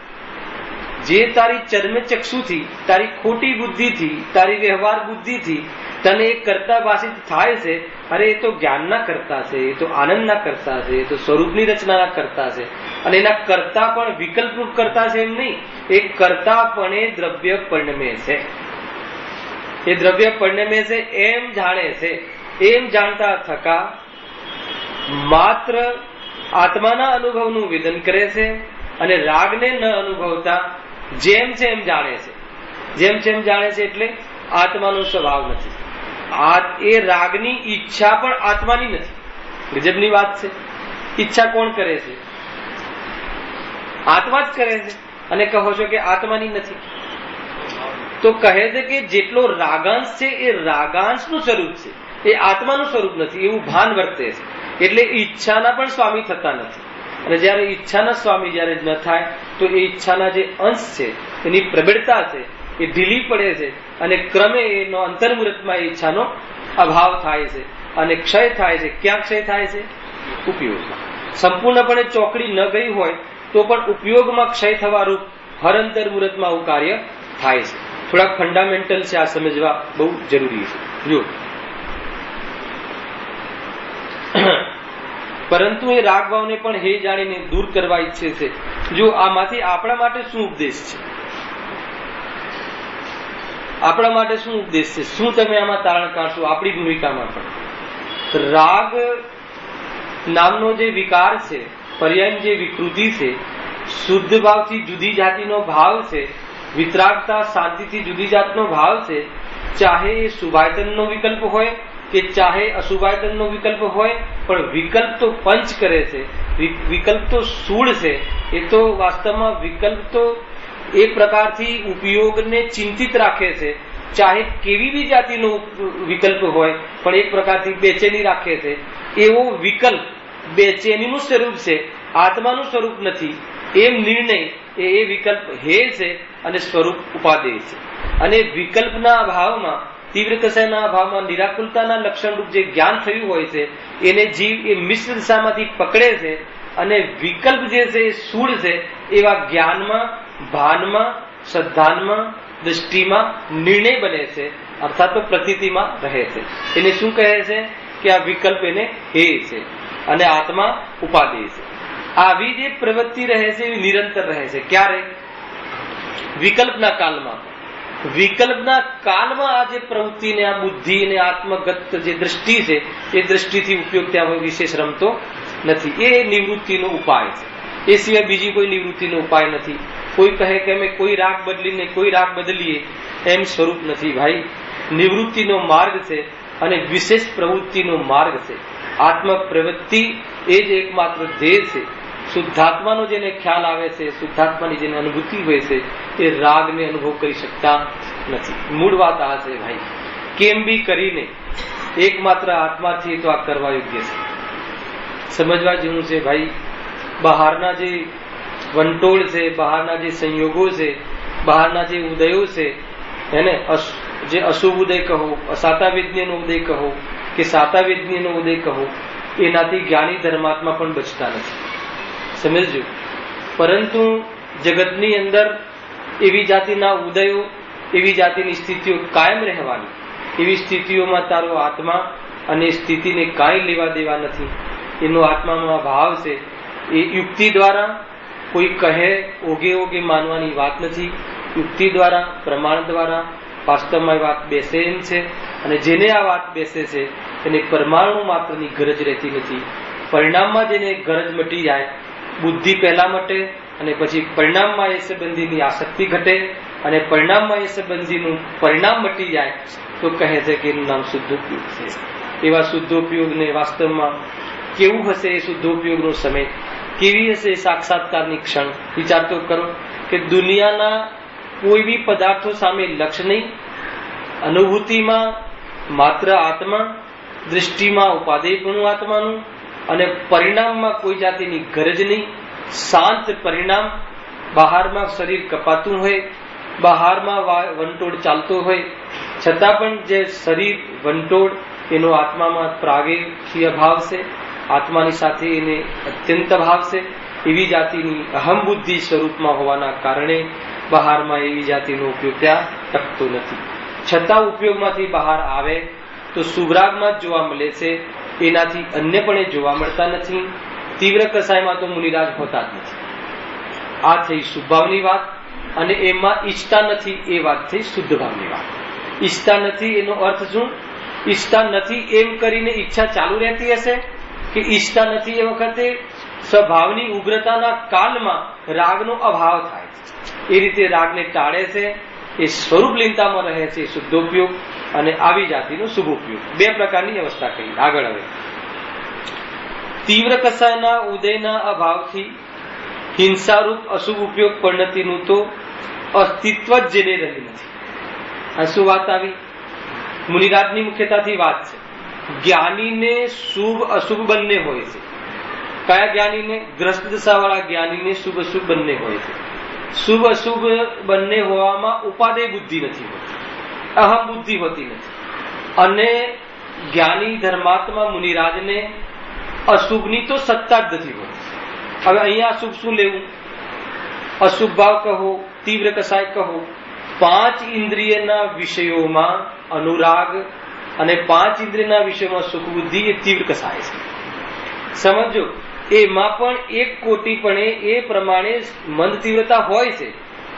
જે તારી ચર્મે ચક્ષુથી, તારી ખોટી બુદ્ધિથી, તારી વ્યવહાર બુદ્ધિથી તને એક કરતા ભાષિત થાય છે, અરે એ તો જ્ઞાનના કરતા છે, એ તો આનંદના કરતા છે, એ તો સ્વરૂપની રચનાના કરતા છે. અને એના કરતા પણ વિકલ્પરૂપ કરતા છે એમ નહીં, એ કરતા પણ એ દ્રવ્ય પરિણમે છે. એ દ્રવ્ય પરિણમે છે એમ જાણે છે. એમ જાણતા થકા માત્ર આત્માના અનુભવનું વેદન કરે છે અને રાગને ન અનુભવતા જેમ છે એમ જાણે છે. જેમ છે એમ જાણે છે એટલે આત્માનો સ્વભાવ નથી. એ રાગની ઈચ્છા પણ આત્માની નથી. ગજબની વાત છે. ઈચ્છા કોણ કરે છે? આત્મા જ કરે છે. અને કહો છો કે આત્માની નથી. તો કહે છે કે જેટલો રાગાંશ છે એ રાગાંશનું સ્વરૂપ છે, એ આત્માનું સ્વરૂપ નથી, એવું ભાન વર્તે છે. એટલે ઈચ્છાના પણ સ્વામી થતા નથી. અને જયારે ઈચ્છાના સ્વામી જયારે ન થાય તો એ ઈચ્છાના જે અંશ છે એની પ્રબળતા છે એ ઢીલી પડે છે અને ક્રમે એનો અંતર્મુહૂર્તમાં એ ઈચ્છાનો અભાવ થાય છે અને ક્ષય થાય છે. ક્યાં ક્ષય થાય છે? ઉપયોગમાં. સંપૂર્ણપણે ચોકડી ન ગઈ હોય તો પણ ઉપયોગમાં ક્ષય થવા રૂપ હર અંતર્મુહૂર્તમાં આવું કાર્ય થાય છે. થોડાક ફંડામેન્ટલ છે, આ સમજવા બહુ જરૂરી છે. જો પરંતુ એ રાગભાવને પણ હે જાણીને દૂર કરવા ઈચ્છે છે. જો આમાંથી આપણા માટે શું ઉપદેશ છે? આપણા માટે શું ઉપદેશ છે? શું તમે આમાં તારણ કાઢશો? આપણી ભૂમિકામાં પણ રાગ નામનો જે વિકાર છે, પર્યાય જે વિકૃતિ છે, શુદ્ધ ભાવથી જુદી જાતિનો ભાવ છે, વિતરાગતા શાંતિથી જુદી જાતનો ભાવ છે. ચાહે એ શુભાયતનનો વિકલ્પ હોય કે ચાહે અશુભાયતનનો વિકલ્પ હોય, પણ વિકલ્પ તો પંચ કરે છે. વિકલ્પ તો સૂળ છે. એ તો વાસ્તવમાં વિકલ્પ તો એક પ્રકારથી ઉપયોગને ચિંતિત રાખે છે. ચાહે કેવી બી જાતિનો વિકલ્પ હોય પણ એક પ્રકારથી બેચેની રાખે છે. એવો વિકલ્પ બેચેનીનું સ્વરૂપ છે, આત્માનું સ્વરૂપ નથી. એમ નિર્ણય એ વિકલ્પ હે છે અને સ્વરૂપ ઉપાદેય છે. અને વિકલ્પના અભાવમાં, તીવ્ર કસાયના અભાવમાં નિરાકુલતાના લક્ષણરૂપ જે જ્ઞાન થયું હોય છે એને જીવ એ મિશ્ર દિશામાંથી પકડે છે અને વિકલ્પ જે છે એ સૂળ છે એવા જ્ઞાનમાં, ભાનમાં, શ્રદ્ધાનમાં, દૃષ્ટિમાં નિર્ણય બને છે, અર્થાત તો પ્રતીતિમાં રહે છે. એને શું કહે છે કે આ વિકલ્પ એને હે છે અને આત્મા ઉપાદેય છે. આવી જે પ્રવૃત્તિ રહે છે એ નિરંતર રહે છે. ક્યારે? વિકલ્પના કાળમાં. વિકલ્પના કાળમાં આ જે પ્રવૃત્તિ ને આ બુદ્ધિ ને આત્મગત જે દ્રષ્ટિ છે એ દ્રષ્ટિથી ઉપયોગ ત્યાં વિશેષ રમતો નથી. એ નિવૃત્તિનો ઉપાય છે. એ સિવાય બીજી કોઈ નિવૃત્તિનો ઉપાય નથી. કોઈ કહે કે અમે કોઈ રાગ બદલીને કોઈ રાગ બદલીએ, એમ સ્વરૂપ નથી ભાઈ. નિવૃત્તિનો માર્ગ છે અને વિશેષ પ્રવૃત્તિનો માર્ગ છે. આત્મ પ્રવૃત્તિ એ જ એકમાત્ર ધ્યેય છે. શુદ્ધાત્માનો જેને ખ્યાલ આવે છે, શુદ્ધાત્માની જેને અનુભૂતિ હોય છે, એ રાગને અનુભવ કરી શકતા નથી. મૂળ વાત આ છે ભાઈ. કેમ બી કરીને એકમાત્ર આત્માથી તો આ કરવા યોગ્ય છે. સમજવા જેવું છે ભાઈ. બહારના જે વંટોળ છે, બહારના જે સંયોગો છે, બહારના જે ઉદયો છે, એને જે અશુભ ઉદય કહો, અસાતાવિજ્ઞનો ઉદય કહો કે સાતાવિજ્ઞનો ઉદય કહો, એનાથી જ્ઞાની ધર્માત્મા પણ બચતા નથી. સમજજો. પરંતુ જગતની અંદર એવી જાતિના ઉદયો, એવી જાતિની સ્થિતિઓ કાયમ રહેવાની, એવી સ્થિતિઓમાં તારો આત્મા અને સ્થિતિને કાંઈ લેવા દેવા નથી. એનો આત્મામાં ભાવ છે. એ યુક્તિ દ્વારા કોઈ કહે ઓગે ઓગે માનવાની વાત નથી. યુક્તિ દ્વારા, પ્રમાણ દ્વારા વાસ્તવમાં વાત બેસે એમ છે. અને જેને આ વાત બેસે છે એને પરમાણુ માત્રની ગરજ રહેતી નથી. પરિણામમાં જેને ગરજ મટી જાય, બુદ્ધિ પહેલા મટે અને પછી પરિણામમાં એ સંબંધીની આસક્તિ ઘટે અને પરિણામમાં એ સંબંધીનું પરિણામ મટી જાય તો કહે છે કે એનું નામ શુદ્ધોપયોગ છે. એવા શુદ્ધોપયોગને વાસ્તવમાં કેવું હશે એ શુદ્ધોપયોગનો સમય, કેવી હશે સાક્ષાત્કારની ક્ષણ? વિચાર તો કરો કે દુનિયાના કોઈ બી પદાર્થો સામે લક્ષ્ય નહીં, અનુભૂતિમાં માત્ર આત્મા, દૃષ્ટિમાં ઉપાદેયપણું આત્માનું અને પરિણામમાં કોઈ જાતિની ગરજ નહીં. શાંત પરિણામ. બહારમાં શરીર કપાતું હોય, બહારમાં વંટોળ ચાલતો હોય, છતાં પણ જે શરીર વંટોળ એનો આત્મામાં પ્રાગેથી અભાવ છે, આત્માની સાથે એને અત્યંત ભાવ છે. એવી જાતિની અહમ બુદ્ધિ સ્વરૂપમાં હોવાના કારણે બહારમાં એવી જાતિનો ઉપયોગ ત્યાં ટકતો નથી. છતાં ઉપયોગમાંથી બહાર આવે તો શુભરાગમાં જ જોવા મળે છે, એનાથી અન્ય પણ એ જોવા મળતા નથી. તીવ્ર કસાયમાં તો મુનિરાજ હોતા જ નથી. આ થઈ શુભ ભાવની વાત. અને એમાં ઈચ્છતા નથી એ વાત થઈ શુદ્ધ ભાવની વાત. ઈચ્છતા નથી એનો અર્થ શું? ઈચ્છતા નથી એમ કરીને ઈચ્છા ચાલુ રહેતી હશે, કે ઈચ્છતા નથી એ વખતે સ્વભાવની ઉગ્રતાના કાલમાં રાગનો અભાવ થાય છે, એ રીતે રાગને ટાળે છે. એ સ્વરૂપ લીનતામાં રહે છે શુદ્ધોપયોગ, અને આવી જાતિનો શુભ ઉપયોગ. બે પ્રકારની અવસ્થા કહી. આગળ હવે તીવ્ર કસાયના ઉદયના અભાવથી હિંસારૂપ અશુભ ઉપયોગ પરિણતિનું તો અસ્તિત્વ જ જેને રહી નથી. આ શું વાત આવી? મુનિરાજની મુખ્યતાથી વાત છે. જ્ઞાનીને શુભ અશુભ બંને હોય છે. કયા જ્ઞાનીને? ગ્રસ્ત દશાવાળા જ્ઞાનીને શુભ અશુભ બંને હોય છે. શુભ અશુભ બંને હોવામાં ઉપાદેય બુદ્ધિ નથી હોતી, અહમ બુદ્ધિ હોતી નથી. અને જ્ઞાની ધર્માત્મા મુનિરાજને અશુભની તો સત્તા જ નથી હોતી. હવે અહીંયા અશુભ શું લેવું? અશુભ ભાવ કહો, તીવ્ર કસાય કહો, 5 ઇન્દ્રિયના વિષયોમાં અનુરાગ અને 5 ઇન્દ્રિયના વિષયોમાં સુખ બુદ્ધિ એ તીવ્ર કસાય છે. સમજો, એમાં પણ એક કોટીપણે એ પ્રમાણે મંદ તીવ્રતા હોય છે,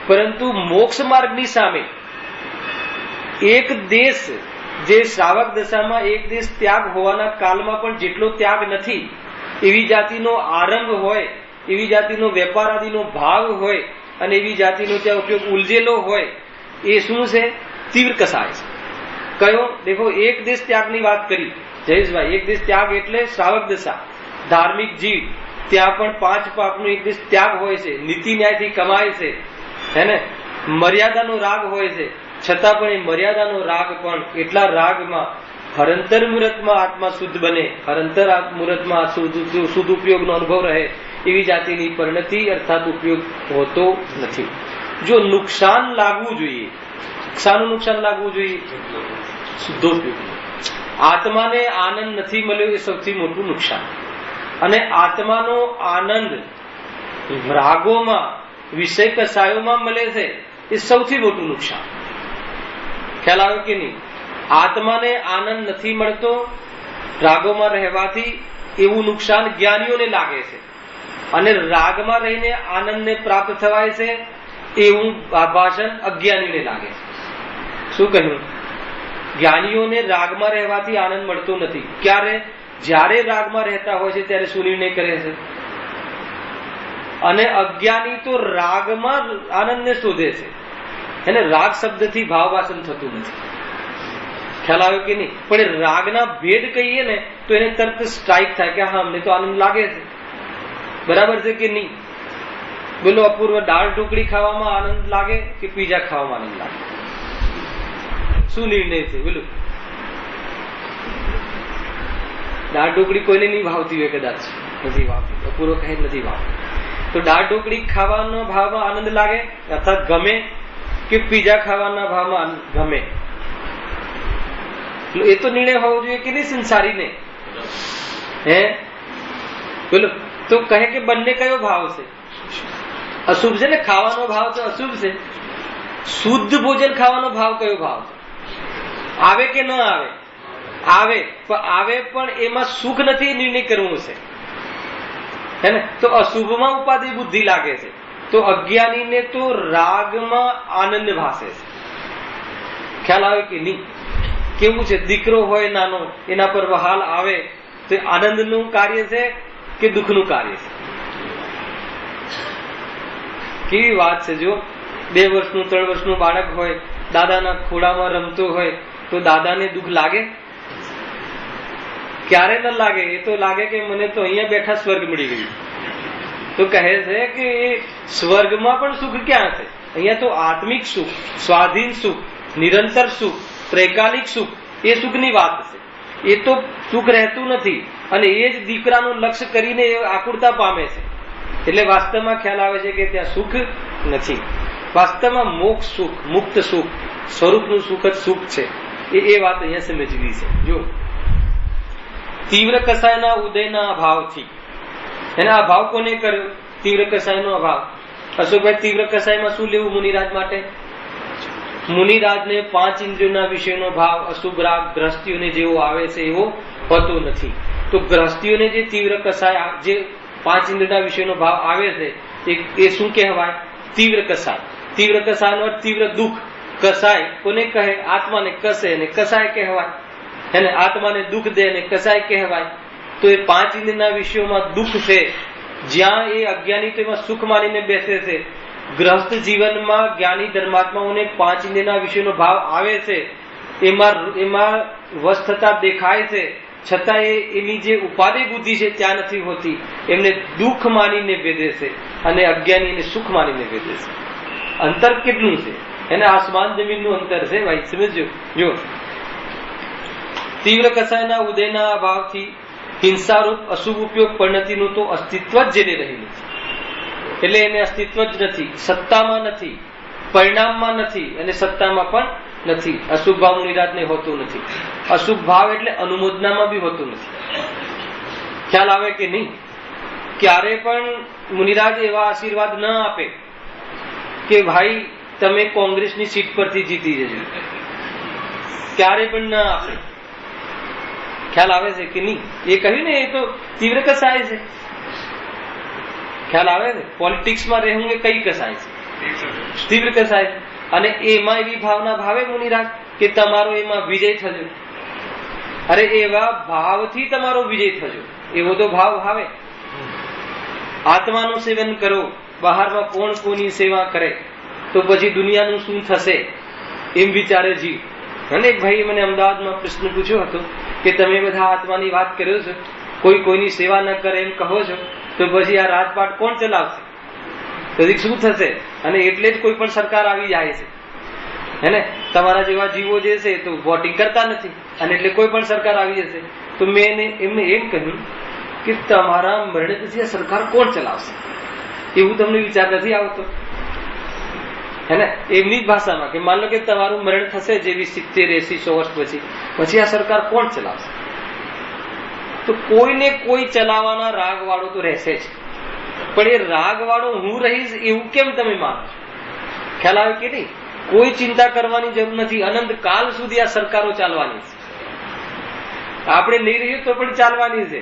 પરંતુ મોક્ષ માર્ગની સામે એક દેશ, જે શ્રાવક દશામાં એક દેશ ત્યાગ હોવાના કાલમાં પણ જેટલો ત્યાગ નથી, એવી જાતિનો આરંભ હોય, એવી જાતિનો વેપાર આદિનો ભાવ હોય, અને એવી જાતિનો ત્યાં ઉપયોગ ઉલઝેલો હોય, એ શું છે? તીવ્ર કસાય છે. કયો? દેખો, એક દેશ ત્યાગની વાત કરી જયેશભાઈ. એક દેશ ત્યાગ એટલે શ્રાવક દશા, ધાર્મિક જીવ, ત્યાં પણ 5 પાપનો એક દેશ ત્યાગ હોય છે, નીતિ ન્યાયથી કમાય છે, હે ને? મર્યાદાનો રાગ હોય છે, છતાં પણ એ મર્યાદાનો રાગ પણ એટલા રાગમાં હરંતર મુહૂર્તમાં આત્મા શુદ્ધ બને, હરંતર મુહૂર્તમાં શુદ્ધ ઉપયોગનો અનુભવ રહે, એવી જાતિની પરિણતિ અર્થાત ઉપયોગ હોતો નથી. જો નુકસાન લાગવું જોઈએ, શાનું નુકસાન લાગવું જોઈએ? શુદ્ધોપયોગ. આત્માને આનંદ નથી મળ્યો એ સૌથી મોટું નુકસાન. અને આત્માનો આનંદ રાગોમાં, વિષય કસાયોમાં મળે છે, એ સૌથી મોટું નુકસાન. ખ્યાલ આવ્યો કે નહીં? આત્માને આનંદ નથી મળતો રાગોમાં રહેવાથી, એવું નુકસાન જ્ઞાનીઓને લાગે છે. અને રાગમાં રહીને આનંદને પ્રાપ્ત થવાય છે, એવું ભાષણ અજ્ઞાનીઓને લાગે છે. શું કહ્યું? જ્ઞાનીઓને રાગમાં રહેવાથી આનંદ મળતો નથી. ક્યારે? જ્યારે રાગમાં રહેતા હોય છે ત્યારે શું નિર્ણય કરે છે? અને અજ્ઞાની તો રાગમાં આનંદને શોધે છે. એને રાગ શબ્દથી ભાવવાસન થતું નથી. ખ્યાલ આવ્યો કે નહીં? પણ રાગના ભેદ કહીએ ને તો એને તરત સ્ટ્રાઇક થાય કે હા, અમને તો આનંદ લાગે છે. બરાબર છે કે નહીં? બોલો, અપૂર્વ, દાળ ઢોકળી ખાવામાં આનંદ લાગે કે પીઝા ખાવામાં આનંદ લાગે? શું નિર્ણય છે? બોલો. દાળ ઢોકળી કોઈને નહીં ભાવતી હોય, કદાચ નથી ભાવતી, અપૂર્વ કહે નથી ભાવતી, તો દાળ ઢોકળી ખાવાના ભાવમાં આનંદ લાગે અર્થાત ગમે, કે પીઝા ખાવાના ભાવમાં ગમે? એ તો નિર્ણય હોવો જોઈએ કે નહીં સંસારીને? હે બોલો. તો કહે કે બંને કયો ભાવ છે? અશુભ છે ને, ખાવાનો ભાવ તો અશુભ છે. શુદ્ધ ભોજન ખાવાનો ભાવ કયો ભાવ છે? આવે કે ન આવે? આવે. પણ આવે પણ એમાં સુખ નથી, નિર્ણય કરવું છે, હે ને? તો અશુભમાં ઉપાધિ બુદ્ધિ લાગે છે. તો અજ્ઞાનીને તો રાગમાં આનંદ ભાસે છે. ખ્યાલ આવે કે નહીં? કેવું છે? દીકરો હોય નાનો, એના પર વહાલ આવે તો આનંદનું કાર્ય છે કે દુઃખનું કાર્ય છે? કેવી વાત છે! જો 2 વર્ષનું 3 વર્ષનું બાળક હોય, દાદાના ખોડામાં રમતો હોય, તો દાદાને દુઃખ લાગે? ક્યારે ન લાગે? એ તો લાગે કે મને તો અહીંયા બેઠા સ્વર્ગ મળી ગયું. તો કહે છે કે સ્વર્ગમાં પણ સુખ ક્યાં છે? અહીંયા તો આત્મિક સુખ, સ્વાધીન સુખ, નિરંતર સુખ, ત્રૈકાલિક સુખ, એ સુખની વાત છે. એ તો સુખ રહેતું નથી, અને એ જ દીકરાનું લક્ષ્ય કરીને આકુરતા પામે છે. એટલે વાસ્તવમાં ખ્યાલ આવે છે કે ત્યાં સુખ નથી. વાસ્તવમાં મોક્ષ સુખ, મુક્ત સુખ, સ્વરૂપનું સુખ જ સુખ છે. એ વાત અહીંયા સમજવી છે. જો તીવ્ર કસાયના ઉદયના અભાવથી, એના અભાવ કોને કર્યો? તીવ્ર કસાયનો અભાવ. અશોકભાઈ, તીવ્ર કસાયમાં શું લેવું મુનિરાજ માટે? મુનિરાજને 5 ઇન્દ્રિયોના વિષયનો ભાવ અશુભ રાગ ગ્રહસ્થીઓને જેવો આવે છે એવો હોતો નથી. તો ગ્રહસ્થીઓને જે તીવ્ર કસાય, જે 5 ઇન્દ્રિયોના વિષયનો ભાવ આવે છે એ શું કહેવાય? તીવ્ર કસાય. તીવ્ર કસાયનો અર્થ તીવ્ર દુઃખ. કસાય કોને કહે? આત્માને કસે અને કસાય કહેવાય. એને આત્માને દુઃખ દે અને કસાય કહેવાય. તો એ 5 ઇન્દ્રિયના વિષયોમાં દુઃખ છે. જ્યાં એ અજ્ઞાની તેમાં સુખ માનીને બેસે છે. ગ્રસ્ત જીવનમાં જ્ઞાની ધર્માત્માઓને 5 ઇન્દ્રિયના વિષયનો ભાવ આવે છે, એમાં વશ થતા દેખાય છે, છતાં એની જે ઉપાધિ બુદ્ધિ છે ત્યાં નથી હોતી. એમને દુઃખ માનીને વેદે છે અને અજ્ઞાની એને સુખ માનીને વેદે છે. અંતર કેટલું છે? એને આસમાન જમીનનું અંતર છે ભાઈ, સમજો. જો તીવ્ર કસાયના ઉદયના અભાવથી હિંસારૂપ અશુભ ઉપયોગ પરિણતિનું તો અસ્તિત્વ જ જેને રહેલું છે. એટલે એને અસ્તિત્વ જ નથી, સત્તામાં નથી, પરિણામમાં નથી અને સત્તામાં પણ નથી. અશુભ ભાવ મુનિરાજને હોતો નથી. અશુભ ભાવ એટલે અનુમોદનામાં બી હોતું નથી. ખ્યાલ આવે કે નહીં? ક્યારે પણ મુનિરાજ એવા આશીર્વાદ ન આપે કે ભાઈ તમે કોંગ્રેસની સીટ પરથી જીતી જજો. ક્યારે પણ ન આપે. ખ્યાલ આવે છે કે નહીં? એ કહ્યું ને, એ તો તીવ્ર કસાય છે. ખ્યાલ આવે છે? પોલિટિક્સમાં રહેવું એ કઈ કસાય છે? તીવ્ર કસાય. અને એમાં એવી ભાવના ભાવે મુનિરાજ કે તમારો એમાં વિજય થજો. અરે એવા ભાવથી તમારો વિજય થજો, એવો તો ભાવ ભાવે. આત્માનું સેવન કરો, બહારમાં કોણ કોની સેવા કરે તો પછી દુનિયાનું શું થશે એમ વિચારે જીવ. અને એક ભાઈ મને અમદાવાદમાં પ્રશ્ન પૂછ્યો હતો કે તમે બધા આત્માની વાત કર્યો છો, કોઈ કોઈની સેવા ન કરે એમ કહો છો, તો પછી આ રાજપાટ કોણ ચલાવશે? તો શું થશે? અને એટલે જ કોઈ પણ સરકાર આવી જાય છે. હે ને? તમારા જેવા જીવો જે છે તો વોટિંગ કરતા નથી અને એટલે કોઈ પણ સરકાર આવી જશે. તો મેં એમને એમ કહ્યું કે તમારા મરણે પછી આ સરકાર કોણ ચલાવશે એવું તમને વિચાર નથી આવતો? હે ને? એમની જ ભાષામાં કે માન લો કે તમારું મરણ થશે જેવી 70, 80, 100 વર્ષ પછી આ સરકાર કોણ ચલાવશે? તો કોઈને કોઈ ચલાવવાના રાગ વાળો તો રહેશે જ, પણ એ રાગ વાળો હું રહીશ એવું કેમ તમે માનો છો? ખ્યાલ આવે કે નહીં? કોઈ ચિંતા કરવાની જરૂર નથી. અનંત કાલ સુધી આ સરકારો ચાલવાની છે. આપણે નહીં રહીએ તો પણ ચાલવાની છે.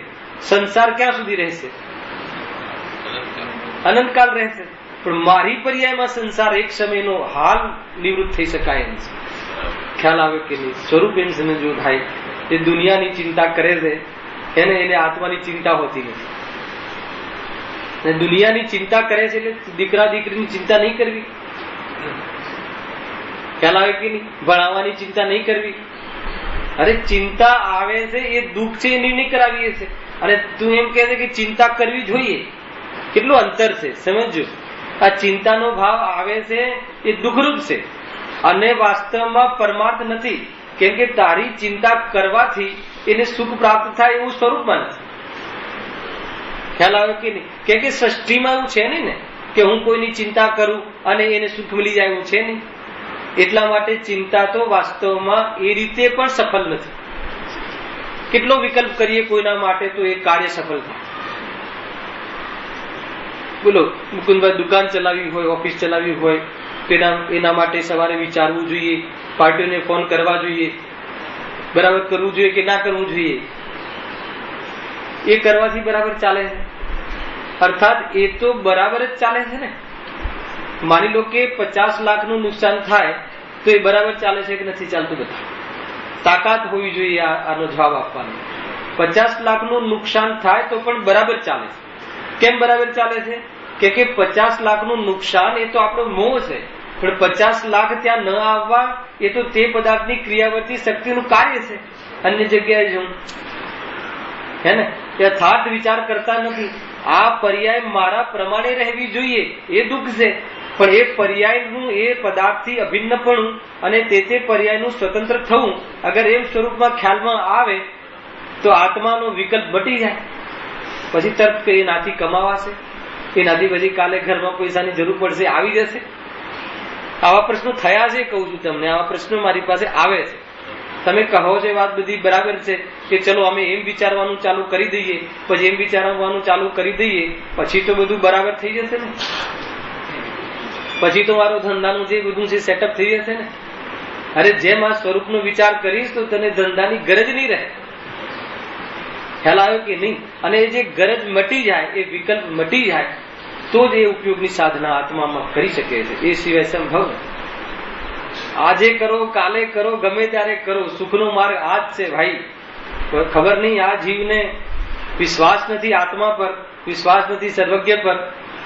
સંસાર ક્યાં સુધી રહેશે? અનંતકાલ રહેશે. પણ મારી પર્યાયમાં સંસાર એક સમયનો હાલ નિવૃત્ત થઈ શકાય એમ છે. ખ્યાલ આવે કે નહીં? સ્વરૂપ એમ સમજવું ભાઈ, એ દુનિયાની ચિંતા કરે છે એને આત્માની ચિંતા હોતી નથી. દુનિયાની ચિંતા કરે છે એટલે દીકરા દીકરીની ચિંતા નહીં કરવી. ખ્યાલ આવે કે નહીં? ભણાવવાની ચિંતા નહીં કરવી. અરે ચિંતા આવે છે એ દુઃખ છે એની નહીં કરાવીએ છે. અને તું એમ કહે છે કે ચિંતા કરવી જોઈએ. કેટલું અંતર છે સમજો. આ ચિંતાનો ભાવ આવે છે એ દુઃખરૂપ છે અને વાસ્તવમાં પરમાર્થ નથી. કેમ કે તારી ચિંતા કરવાથી એને સુખ પ્રાપ્ત થાય એવું સ્વરૂપમાં નથી. ખ્યાલ આવે કે નહીં? કેમ કે સૃષ્ટિમાં એવું છે નહીં ને કે હું કોઈની ચિંતા કરું અને એને સુખ મળી જાય એવું છે નહીં. એટલા માટે ચિંતા તો વાસ્તવમાં એ રીતે પણ સફળ નથી. કેટલો વિકલ્પ કરીએ કોઈના માટે તો એ કાર્ય સફળ થાય. બોલો, મુકુંદભાઈ દુકાન ચલાવવી હોય, ઓફિસ ચલાવવી હોય તો એના માટે સવારે વિચારવું જોઈએ, પાર્ટીઓને ફોન કરવા જોઈએ, બરાબર કરવું જોઈએ કે ના કરવું જોઈએ. એ કરવાથી બરાબર ચાલે છે? અર્થાત એ તો બરાબર જ ચાલે છે ને. માની લો કે 50 લાખનું નુકસાન થાય તો એ બરાબર ચાલે છે કે નથી ચાલતું? બધા તાકાત હોવી જોઈએ આનો જવાબ આપવાનો. 50 લાખનું નુકસાન થાય તો પણ બરાબર ચાલે છે. કેમ બરાબર ચાલે છે? કે 50 લાખનું નુકસાન એ તો આપણો મોહ છે, પણ 50 લાખ ત્યાં ન આવવા એ તો તે પદાર્થની ક્રિયાવર્તી શક્તિનું કાર્ય છે. અન્ય જગ્યાએ જવું, હે ને? યથાર્થ વિચાર કરતા નથી. આ પર્યાય મારા પ્રમાણે રહેવી જોઈએ એ દુઃખ છે, પણ એ પર્યાયનું એ પદાર્થથી અભિન્નપણું અને તે પર્યાયનું સ્વતંત્ર થવું અગર એમ સ્વરૂપમાં ખ્યાલમાં આવે તો આત્માનો વિકલ્પ મટી જાય. પછી તર્ક કે એનાથી કમાવાશે, એનાથી પછી કાલે ઘરમાં પૈસાની જરૂર પડશે, આવી જશે. આવા પ્રશ્નો થયા છે, કહું છું તમને. આવા પ્રશ્નો મારી પાસે આવે છે. તમે કહો છો વાત બધી બરાબર છે કે ચલો અમે એમ વિચારવાનું ચાલુ કરી દઈએ, પછી એમ વિચારવાનું ચાલુ કરી દઈએ, પછી તો બધું બરાબર થઈ જશે ને. પછી તો મારો ધંધાનું જે બધું છે સેટઅપ થઈ જશે ને. અરે જેમ આ સ્વરૂપનો વિચાર કરીશ તો તને ધંધાની ગરજ નહીં રહે. ખ્યાલ આવ્યો કે નહીં? અને એ જે ગરજ મટી જાય, એ વિકલ્પ મટી જાય, તો જ એ ઉપયોગની સાધના આત્મામાં કરી શકે છે. એ સિવાય સંભવ નથી. આજે કરો, કાલે કરો, ગમે ત્યારે કરો, સુખનો માર્ગ આ જ છે ભાઈ. ખબર નહીં આ જીવને વિશ્વાસ નથી આત્મા પર, વિશ્વાસ નથી સર્વજ્ઞ પર,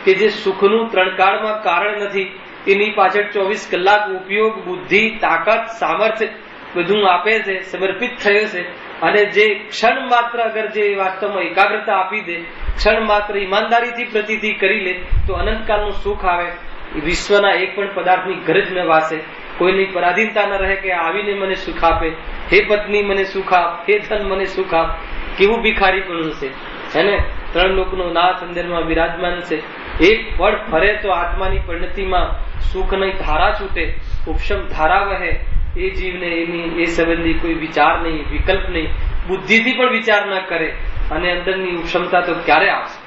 કે જે સુખનું ત્રણકાળમાં કારણ નથી, એની પાછળ 24 કલાક ઉપયોગ, બુદ્ધિ, તાકાત, સામર્થ્ય બધું આપે છે, સમર્પિત થયો છે. અને જે ક્ષણ માત્ર અગર જે વાસ્તવમાં એકાગ્રતા આપી દે, ક્ષણ માત્ર ઈમાનદારીથી પ્રતિતિ કરી લે, તો અનંતકાળનું સુખ આવે. વિશ્વના એક પણ પદાર્થની ગરજ ન વાસે, કોઈની પરાધીનતા ન રહે કે આવીને મને સુખ આપે, હે પત્ની મને સુખ આપ, હે ધન મને સુખ આપ. કેવું ભિખારીપણું છે, હેને? 3 લોકનો નાથ અંદરમાં વિરાજમાન છે. એક પળ ફરે તો આત્માની પરિણતિમાં સુખની ધારા છૂટે, ઉપશમ ધારા વહે. એ જીવને એની એ સંબંધી કોઈ વિચાર નહીં, વિકલ્પ નહીં, બુદ્ધિથી પણ વિચાર ન કરે. અને અંદરની ઉપશમતા તો ક્યારે આવશે?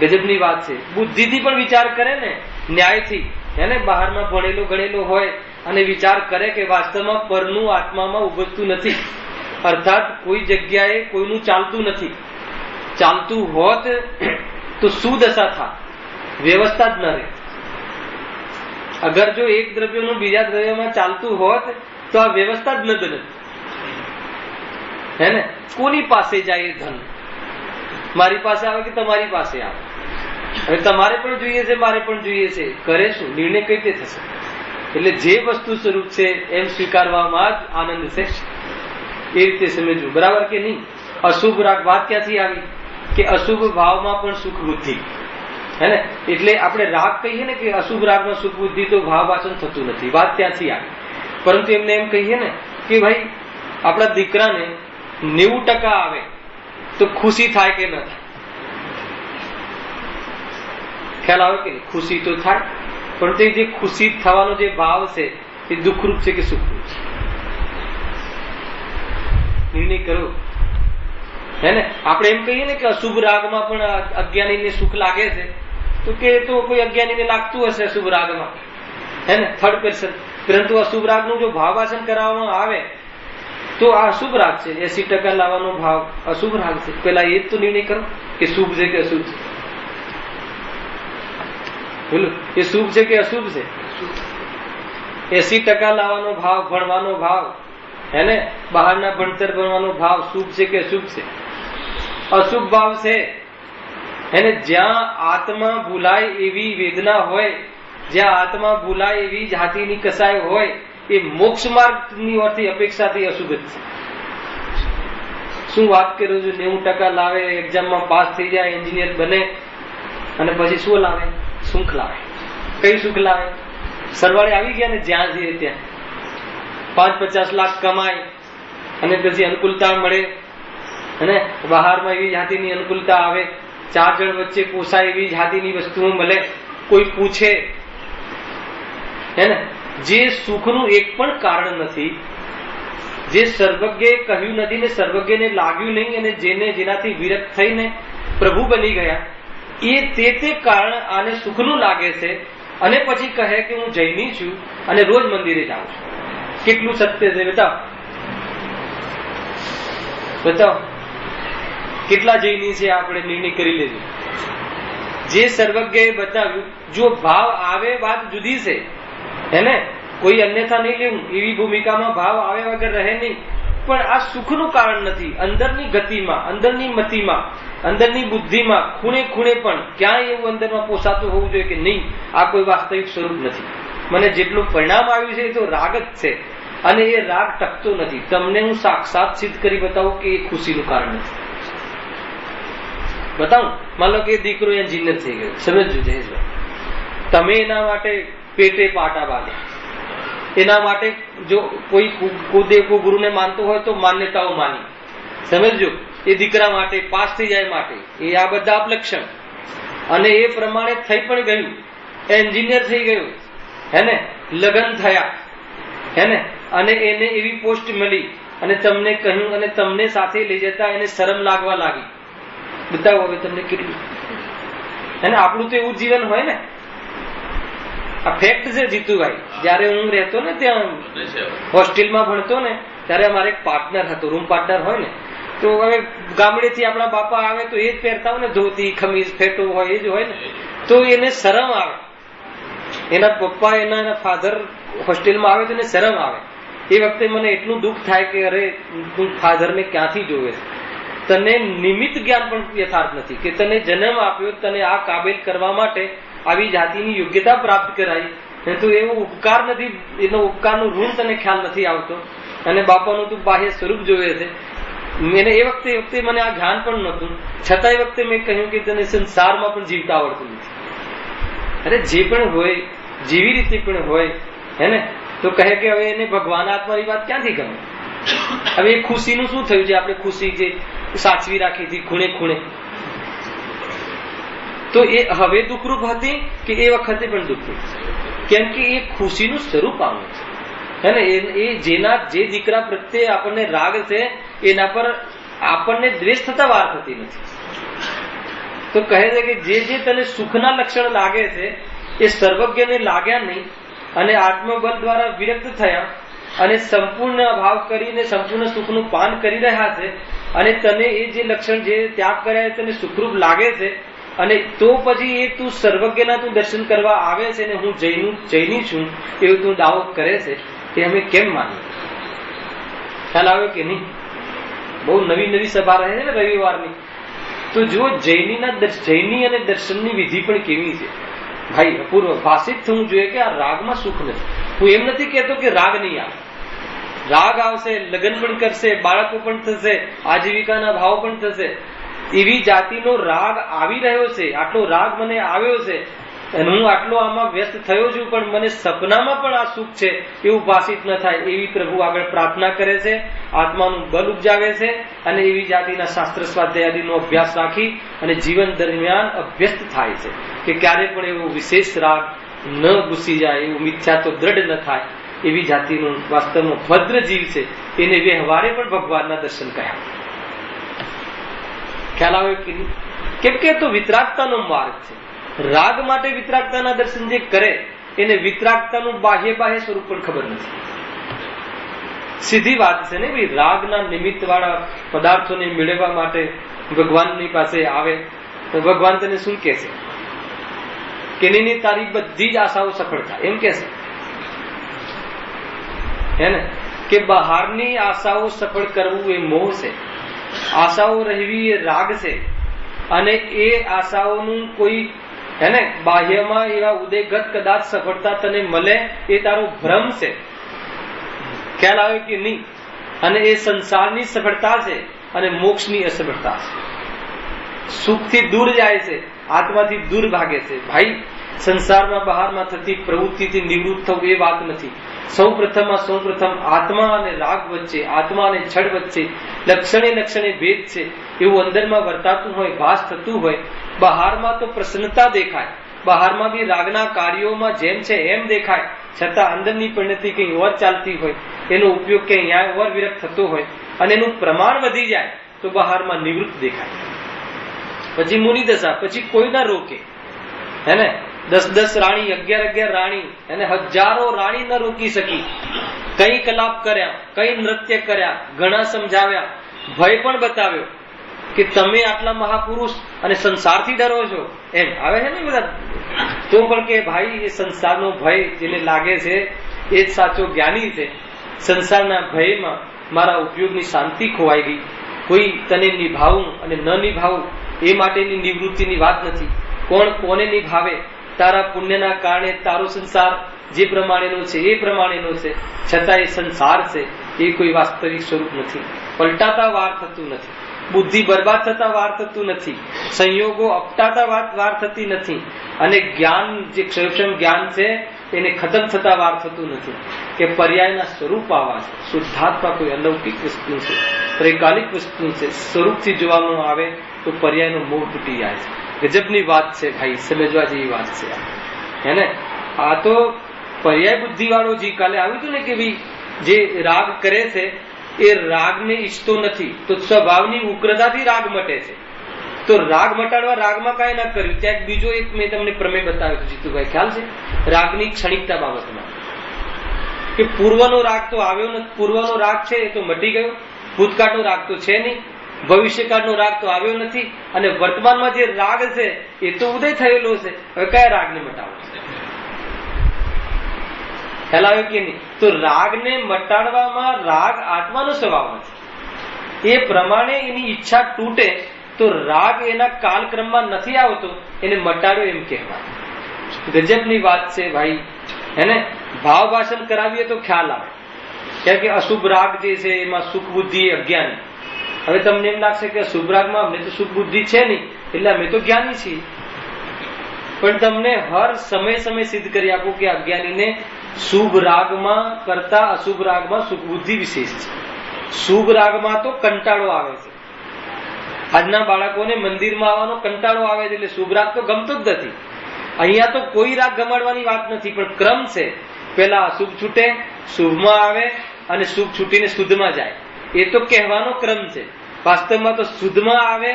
ગજબની વાત છે. બુદ્ધિથી પણ વિચાર કરે ને, ન્યાયથી, એને બહારમાં ભણેલો ગણેલો હોય અને વિચાર કરે કે વાસ્તવમાં પરનું આત્મામાં ઉભજતું નથી, અર્થાત કોઈ જગ્યાએ કોઈનું ચાલતું નથી. ચાલતું હોત તો શું દશા થાય? વ્યવસ્થા જ ન રહે. અગર જો એક દ્રવ્યનું બીજા દ્રવ્યમાં ચાલતું હોત તો આ વ્યવસ્થા જ ન બને, હે ને? કોની પાસે જાય એ ધન? મારી પાસે આવે કે તમારી પાસે આવે? હવે તમારે પણ જોઈએ છે, મારે પણ જોઈએ છે, કરે શું? નિર્ણય કઈ રીતે થશે? એટલે જે વસ્તુ સ્વરૂપ છે એમ સ્વીકારવામાં જ આનંદ છે. એ રીતે સમજવું, બરાબર કે નહીં? અશુભ રાગ, વાત ક્યાંથી આવી? કે અશુભ ભાવમાં પણ સુખ બુદ્ધિ, હે ને? એટલે આપણે રાગ કહીએ ને કે અશુભ રાગમાં સુખ બુદ્ધિ, તો ભાવ વાચન થતું નથી, વાત ત્યાંથી આવી. પરંતુ એમને એમ કહીએ ને કે ભાઈ આપણા દીકરાને 90% આવે તો ખુશી થાય કે ન થાય? ખ્યાલ આવે કે નહીં? ખુશી તો થાય, પણ તે જે ખુશી થવાનો જે ભાવ છે એ દુઃખરૂપ છે કે સુખરૂપ છે? નિર્ણય કરો, હે ને? આપણે એમ કહીએ ને કે અશુભ રાગમાં પણ અજ્ઞાનીને સુખ લાગે છે, તો કે તો કોઈ અજ્ઞાનીને લાગતું હશે અશુભ રાગમાં, હે ને? Third person. પરંતુ અશુભ રાગનું જો ભાવ વાચન કરાવવામાં આવે તો આ અશુભ રાગ છે. 80% લાવવાનો ભાવ અશુભ રાગ છે. પેલા એ જ તો નિર્ણય કરો કે શુભ છે કે અશુભ છે. બોલો, એ શુભ છે કે અશુભ છે? 80% લાવવાનો ભાવ, ભણવાનો ભાવ, હે ને? બહારના ભણતર ભણવાનો ભાવ શુભ છે કે અશુભ છે? અશુભ ભાવ છે. એને જ્યાં આત્મા ભૂલાય એવી વેદના હોય, જ્યાં આત્મા ભૂલાય એવી જાતિની કસાય હોય, એ મોક્ષ માર્ગની અર્થી અપેક્ષાથી અશુભ જ છે. શું વાત કરું છું? 90% લાવે, એક્ઝામમાં પાસ થઈ જાય, એન્જિનિયર બને, અને પછી શું લાવે? સુખ લાવે. કઈ સુખ લાવે? સરવાળે આવી ગયા ને જ્યાં જઈએ ત્યાં 5-50 લાખ કમાય અને પછી અનુકૂળતા મળે, અને બહારમાં એવી જાતિની અનુકૂળતા આવે, 4 જણ વચ્ચે પોસાય એવી જાતિની વસ્તુઓ મળે, કોઈ પૂછે, હે ને? જે સુખનું એક પણ કારણ નથી, જે સર્વજ્ઞે કહ્યું નથી ને સર્વજ્ઞને લાગ્યું નહીં, અને જેને જેનાથી વિરક્ત થઈને પ્રભુ બની ગયા, એ તે કારણ આને સુખનું લાગે છે. અને પછી કહે કે હું જૈની છું અને રોજ મંદિરે જાઉં છું. કેટલું સત્ય છે? બતાવો, બતાવો. કેટલા જૈની છે? આપણે નિર્ણય કરી લેજો. જે સર્વજ્ઞએ બતાવ્યું, જો ભાવ આવે વાત જુદી છે, હે ને? કોઈ અન્યથા નહીં લેવું, એવી ભૂમિકામાં ભાવ આવે વગર રહે નહીં. પણ આ સુખનું કારણ નથી. અંદરની ગતિમાં, અંદરની મતિમાં, અંદરની બુદ્ધિમાં, ખૂણે ખૂણે પણ ક્યાંય એવું અંદરમાં પોસાતું હોવું જોઈએ કે નહીં, આ કોઈ વાસ્તવિક સ્વરૂપ નથી. મને જેટલું પરિણામ આવ્યું છે એ તો રાગ જ છે, અને એ રાગ ટકતો નથી. તમને હું સાક્ષાત સિદ્ધ કરી બતાવું કે એ ખુશીનું કારણ નથી. બતાવું. માનો કે દીકરો એન્જિનિયર થઈ ગયો, સમજજો જયેશભાઈ, તમે એના માટે પેટે પાટા બાંધે, એના માટે જો કોઈ ગુરુને માનતો હોય તો માન્યતાઓ માની, સમજજો. એ દીકરા માટે પાસ થઈ જાય માટે એ આ બધા અપલક્ષણ, અને એ પ્રમાણે થઈ પણ ગયું, એન્જિનિયર થઈ ગયું, હે ને? લગ્ન થયા, હે ને? અને એને એવી પોસ્ટ મળી, અને તમને કહ્યું, અને તમને સાથે લઈ જતા એને શરમ લાગવા લાગી. બતાવો હવે તમને કેટલું, હે ને? આપણું તો એવું જીવન હોય ને, આ ફેક્ટ છે જીતુભાઈ. જયારે હું રહેતો ને ત્યાં હોસ્ટેલમાં ભણતો ને ત્યારે અમારે એક પાર્ટનર હતો, રૂમ પાર્ટનર હોય ને, તો હવે ગામડેથી આપણા બાપા આવે તો એ જ પહેરતા હોય ને, ધોતી ખમીસ ફેટો હોય એ જ હોય ને, તો એને શરમ આવે. એના પપ્પા એના ફાધર હોસ્ટેલમાં આવે તો એને શરમ આવે. એ વખતે મને એટલું દુઃખ થાય કે અરે તું ફાધરને ક્યાંથી જોવે છે, તને નિમિત્ત જ્ઞાન પણ યથાર્થ નથી કે તને જન્મ આપ્યો, તને આ કાબિલ કરવા માટે આવી જાતિની યોગ્યતા પ્રાપ્ત કરાઈ, તો એવો ઉપકાર નથી, એનો ઉપકારનું ઋણ તને ખ્યાલ નથી આવતો, અને બાપાનું તું બાહ્ય સ્વરૂપ જોવે છે. એને એ વખતે મને આ જ્ઞાન પણ નહોતું, છતાં એ વખતે મેં કહ્યું કે તને સંસારમાં પણ જીવતા આવડતું નથી. અરે જે પણ હોય જેવી રીતે પણ હોય હે ને, તો કહે કે હવે એને ભગવાન આત્માની વાત ક્યાંથી ગમે. હવે એ ખુશીનું શું થયું છે? આપણે ખુશી જે સાચવી રાખી હતી ખૂણે ખૂણે, તો એ હવે દુઃખરૂપ હતી કે એ વખતે પણ દુઃખરૂપ? કેમ કે એ ખુશીનું સ્વરૂપ આવું છે હે ને. એ જેના જે દીકરા પ્રત્યે આપણને રાગ છે એના પર આપણને દ્વેષ થતા વાર થતી નથી. તો કહે છે કે જે તને સુખના લક્ષણ લાગે છે એ સર્વજ્ઞને લાગ્યા નહીં, અને આત્મબળ દ્વારા વિરક્ત થયા અને સંપૂર્ણ અભાવ કરીને સંપૂર્ણ સુખનું પાન કરી રહ્યા છે, અને તને એ જે લક્ષણ જે ત્યાગ કર્યા તને સુખરૂપ લાગે છે, અને તો પછી એ તું સર્વજ્ઞના તું દર્શન કરવા આવે છે ને હું જૈની છું એવું તું દાવો કરે છે, એ અમે કેમ માનીએ? ખ્યાલ આવ્યો કે નહીં? બહુ નવી સભા રહે છે ને રવિવારની, તો જુઓ જૈની અને દર્શનની વિધિ પણ કેવી છે ભાઈ. અપૂર્વ ભાષિત થવું જોઈએ કે આ રાગમાં સુખ નથી. હું એમ નથી કહેતો કે રાગ નહીં આવે, રાગ આવશે, લગ્ન પણ કરશે, બાળકો પણ થશે, આજીવિકાના ભાવ પણ થશે. એવી જાતિનો રાગ આવી રહ્યો છે, આટલો રાગ મને આવ્યો છે અને હું આટલો આમાં વ્યસ્ત થયો છું, પણ મને સપનામાં પણ આ સુખ છે એવું ભાષિત ન થાય એવી પ્રભુ આગળ પ્રાર્થના કરે છે, આત્માનું બલ ઉપજાવે છે, અને એવી જાતિના શાસ્ત્ર સ્વાધ્યાયનો અભ્યાસ રાખી અને જીવન દરમિયાન અભ્યસ્ત થાય છે કે ક્યારે પણ એવો વિશેષ રાગ ન ઘૂસી જાય, એવું મિથ્યા તો દ્રઢ ન થાય. એવી જાતિનું વાસ્તવમાં ભદ્ર જીવ છે, એને વ્યવહારે પણ ભગવાનના દર્શન કર્યા. ખ્યાલ આવે કે નહીં? કેમ કે તો વિતરાગતાનો માર્ગ છે. રાગ માટે વિતરાગતાના દર્શન જે કરે એને વિતરાગતાનું બાહ્ય સ્વરૂપ પણ ખબર નથી. સીધી વાત છે ને ભાઈ. રાગના નિમિત્ત વાળા પદાર્થોને મેળવવા માટે ભગવાનની પાસે આવે તો ભગવાન તને શું કહે છે કે નહીં, તારી બધી જ આશાઓ સફળ થાય એમ કે છે હે ને. કે બહારની આશાઓ સફળ કરવું એ મોહ છે, આશાઓ રહેવી એ રાગ છે, અને એ આશાઓનું કોઈ હે ને બાહ્યમાં એવા ઉદયગત કદાચ સફળતા તને મળે એ તારો ભ્રમ છે. ખ્યાલ આવે કે નહીં? અને એ સંસારની સફળતા છે અને મોક્ષની અસફળતા છે. સુખથી દૂર જાય છે, આત્માથી દૂર ભાગે છે. ભાઈ સંસારમાં બહારમાં થતી પ્રવૃત્તિથી નિવૃત્ત થવું એ વાત નથી. સૌ પ્રથમ આત્મા અને રાગ વચ્ચે, આત્મા અને છળ વચ્ચે લક્ષણે ભેદ છે. એવું અંદરમાં વર્તાતું હોય, ભાસ થતું હોય. બહારમાં તો પ્રસન્નતા દેખાય, બહારમાં બી રાગના કાર્યોમાં જેમ છે એમ દેખાય, છતાં અંદરની પરિણતિ કંઈ ઓર ચાલતી હોય, એનો ઉપયોગ ક્યાંય ઓર વિરક્ત થતો હોય, અને એનું પ્રમાણ વધી જાય તો બહારમાં નિવૃત્ત દેખાય. પછી મુનિ દશા, પછી કોઈ ના રોકે હે ને. 10 રાણી, 11 રાણી, એને હજારો રાણી ન રોકી શકી. કઈ કલાપ કર્યા, કઈ નૃત્ય કર્યા, ઘણા સમજાવ્યા, ભય પણ બતાવ્યો કે તમે આટલા મહાપુરુષ અને સંસારથી ડરો છો એમ આવે છે ને બધા. તો પણ કે ભાઈ એ સંસારનો ભય જેને લાગે છે એ જ સાચો જ્ઞાની છે. સંસારના ભયમાં મારા ઉપયોગની શાંતિ ખોવાઈ ગઈ. કોઈ તને નિભાવું અને ન નિભાવું એ માટેની નિવૃત્તિની વાત નથી. કોણ કોને નિભાવે? તારા પુણ્યના કારણે તારો સંસાર જે પ્રમાણેનો છે એ પ્રમાણેનો છે, છતાં એ સંસાર છે એ કોઈ વાસ્તવિક સ્વરૂપ નથી. પલટાતા વાર થતું નથી, બુદ્ધિ બરબાદ થતા વાર થતું નથી, સંયોગો અપટાતા વાર થતી નથી, અને જ્ઞાન જે ક્ષયક્ષમ જ્ઞાન છે એને ખતમ થતા વાર થતું નથી. કે પર્યાયના સ્વરૂપ આવા છે. શુદ્ધાત્મા કોઈ અલૌકિક વસ્તુ છે, ત્રિકાલિક વસ્તુ છે. સ્વરૂપથી જોવામાં આવે તો પર્યાયનો મોહ તૂટી જાય છે. ગજબની વાત છે ભાઈ, સમજવા જેવી વાત છે હે ને. આ તો પર્યાય બુદ્ધિ વાળો જે કાલે આવ્યું હતું ને કે ભાઈ જે રાગ કરે છે એ રાગને ઈચ્છતો નથી, તો સ્વભાવની ઉગ્રતાથી રાગ મટે છે. તો રાગ મટાડવા રાગમાં કાંઈ ના કર્યું. ત્યાં બીજો એક મેં તમને પ્રમેય બતાવ્યો હતો જીતુભાઈ, ખ્યાલ છે? રાગની ક્ષણિકતા બાબતમાં કે પૂર્વનો રાગ તો આવ્યો નથી, પૂર્વનો રાગ છે એ તો મટી ગયો, ભૂતકાળનો રાગ તો છે નહીં, ભવિષ્યકાળનો રાગ તો આવ્યો નથી, અને વર્તમાનમાં જે રાગ છે એ તો ઉદય થયેલો છે. હવે કયા રાગને મટાવો? ખ્યાલ આવ્યો કે નહીં? તો રાગને મટાડવામાં રાગ આત્માનો સ્વભાવ નથી. એ પ્રમાણે એની ઈચ્છા તૂટે તો રાગ એના કાલક્રમમાં નથી આવતો, એને મટાડ્યો એમ કહેવાય. ગજબની વાત છે ભાઈ, હેને? ભાવ ભાષણ કરાવીએ તો ખ્યાલ આવે, કેમ કે અશુભ રાગ જે છે એમાં સુખ બુદ્ધિ અજ્ઞાની. હવે તમને એમ લાગશે કે શુભ રાગમાં અમને તો સુખ બુદ્ધિ છે નહીં એટલે અમે તો જ્ઞાની છીએ, પણ તમને હર સમય સિદ્ધ કરી આપું કે અજ્ઞાનીને શુભ રાગમાં કરતા અશુભ રાગમાં સુખ બુદ્ધિ વિશેષ છે. શુભ રાગમાં તો કંટાળો આવે છે. આજના બાળકોને મંદિરમાં આવવાનો કંટાળો આવે છે, એટલે શુભ રાગ તો ગમતો જ નથી. અહીંયા તો કોઈ રાગ ગમાડવાની વાત નથી, પણ ક્રમ છે. પેલા અશુભ છૂટે, શુભમાં આવે, અને શુભ છૂટીને શુદ્ધમાં જાય. એ તો કહેવાનો ક્રમ છે. વાસ્તવમાં તો શુદ્ધમાં આવે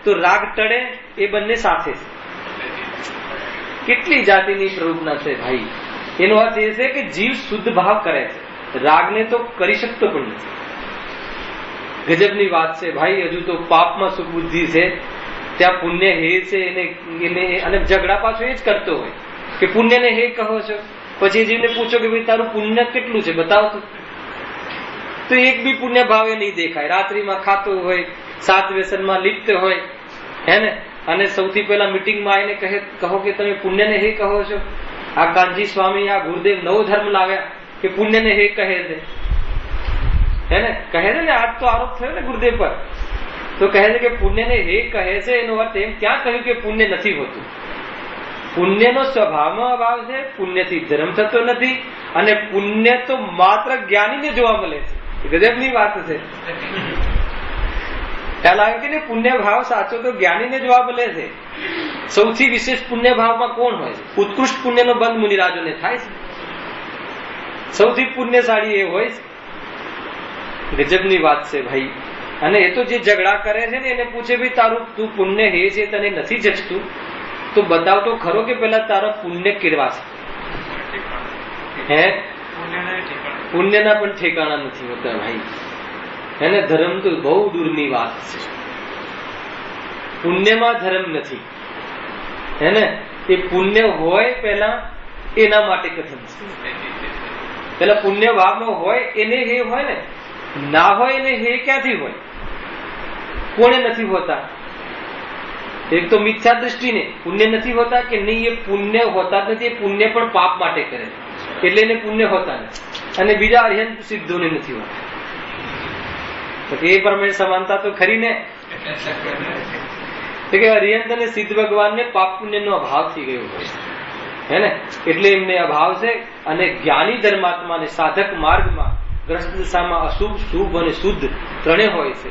તો રાગ ટળે, એ બંને સાથે છે. કેટલી જાતિની પ્રરૂપના છે ભાઈ. એનો અર્થ એ છે કે જીવ શુદ્ધ ભાવ કરે છે, રાગને તો કરી શકતો પણ નથી. ગજબની વાત છે ભાઈ. હજુ તો પાપમાં સુખ બુદ્ધિ છે, ત્યાં પુણ્ય હે છે એને અને ઝઘડા પાછો એ જ કરતો હોય કે પુણ્યને હે કહો છો. પછી જીવને પૂછો કે ભાઈ તારું પુણ્ય કેટલું છે બતાવો તો એક બી પુણ્ય ભાવે નહીં દેખાય. રાત્રિમાં ખાતો હોય, સાત વ્યસનમાં લિપ્ત હોય, હે ને? અને સૌથી પહેલા મિટિંગમાં આવીને કહો કે તમે પુણ્યને હે કહો છો. આ કાનજી સ્વામી, આ ગુરુદેવ નવો ધર્મ લાવ્યા કે પુણ્યને હે કહે છે, હે ને? કહે છે ને, આજ તો આરોપ થયો ને ગુરુદેવ પર, તો કહે છે કે પુણ્યને હે કહે છે. એનો અર્થ એમ ક્યાં કહ્યું કે પુણ્ય નથી હોતું? પુણ્યનો સ્વભાવમાં અભાવ છે, પુણ્યથી ધર્મ થતો નથી, અને પુણ્ય તો માત્ર જ્ઞાનીને જોવા મળે છે. ગજબની વાત છે. ખ્યાલ આવે કે પુણ્ય ભાવ સાચો તો જ્ઞાનીને જોવા મળે છે. સૌથી વિશેષ પુણ્ય ભાવમાં કોણ હોય છે? ઉત્કૃષ્ટ પુણ્યનો બંધ મુનિરાજોને થાય છે. સૌથી પુણ્યશાળી એ હોય છે. ગજબની વાત છે ભાઈ. અને એ તો જે ઝઘડા કરે છે ને એને પૂછે ભાઈ તારું તું પુણ્ય હે છે તને નથી જચતું તો બતાવ તો ખરો કે પેલા તારા પુણ્ય કેળવા છે. હે? પુણ્યના પણ ઠેકાણા નથી હોતા ભાઈ. એને ધર્મ તો બહુ દૂરની વાત છે. પુણ્યમાં ધર્મ નથી, હે ને? એ પુણ્ય હોય પેલા એના માટે કથન છે. પેલા પુણ્ય ભાવમાં હોય એને હે હોય ને, ના હોય એને હે ક્યાંથી હોય? કોને નથી હોતા? એક તો મિથ્યા દ્રષ્ટિને પુણ્ય નથી હોતા કે નહીં, એ પુણ્ય હોતા નથી. એ પુણ્ય પણ પાપ માટે કરે એટલે એને પુણ્ય હોતા નથી. અને બીજા અર્હંત સિદ્ધોને નથી હોતા. એ પ્રમાણે સમાનતા તો ખરી ને કે અર્હંત અને સિદ્ધ ભગવાનને પાપ પુણ્યનો અભાવ થઈ ગયો હોય, હે ને? એટલે એમને અભાવ છે. અને જ્ઞાની ધર્માત્માને સાધક માર્ગમાં ગ્રસ્ત દશામાં અશુભ, શુભ અને શુદ્ધ ત્રણે હોય છે.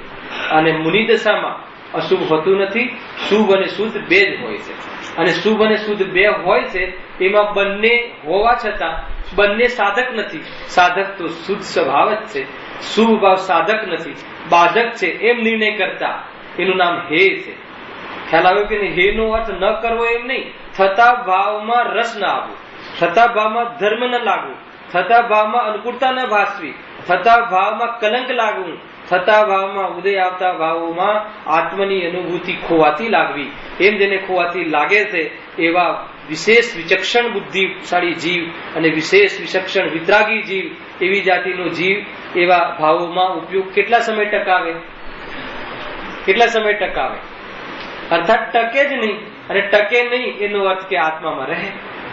અને મુનિ દશામાં અશુભ હોતું નથી, શુભ અને શુદ્ધ બે જ હોય છે. અને શુભ અને શુદ્ધ બે હોય છે, એમાં બંને હોવા છતાં બંને સાધક નથી. સાધક તો શુદ્ધ સ્વભાવ જ છે, શુભ ભાવ સાધક નથી, બાધક છે એમ નિર્ણય કરતા એનું નામ હે છે. ખ્યાલ આવ્યો કે હે નો અર્થ ન કરવો એમ નહીં. થતા ભાવમાં રસ ના આવવો, થતા ભાવમાં ધર્મ ન લાગવું, થતા ભાવમાં અનુકૂળતા ન ભાસવી, થતા ભાવમાં કલંક લાગવું, થતા ભાવમાં ઉદય આવતા ભાવોમાં આત્મની અનુભૂતિ ખોવાતી લાગવી. એમ જેને ખોવાતી લાગે છે એવા વિશેષ વિચક્ષણ બુદ્ધિશાળી જીવ અને વિશેષ વિચક્ષણ વિતરાગી જીવ, એવી જાતિનો જીવ એવા ભાવોમાં ઉપયોગ કેટલા સમય ટકાવે? કેટલા સમય ટકાવે? અર્થાત ટકે જ નહીં. અને ટકે નહીં એનો અર્થ કે આત્મામાં રહે,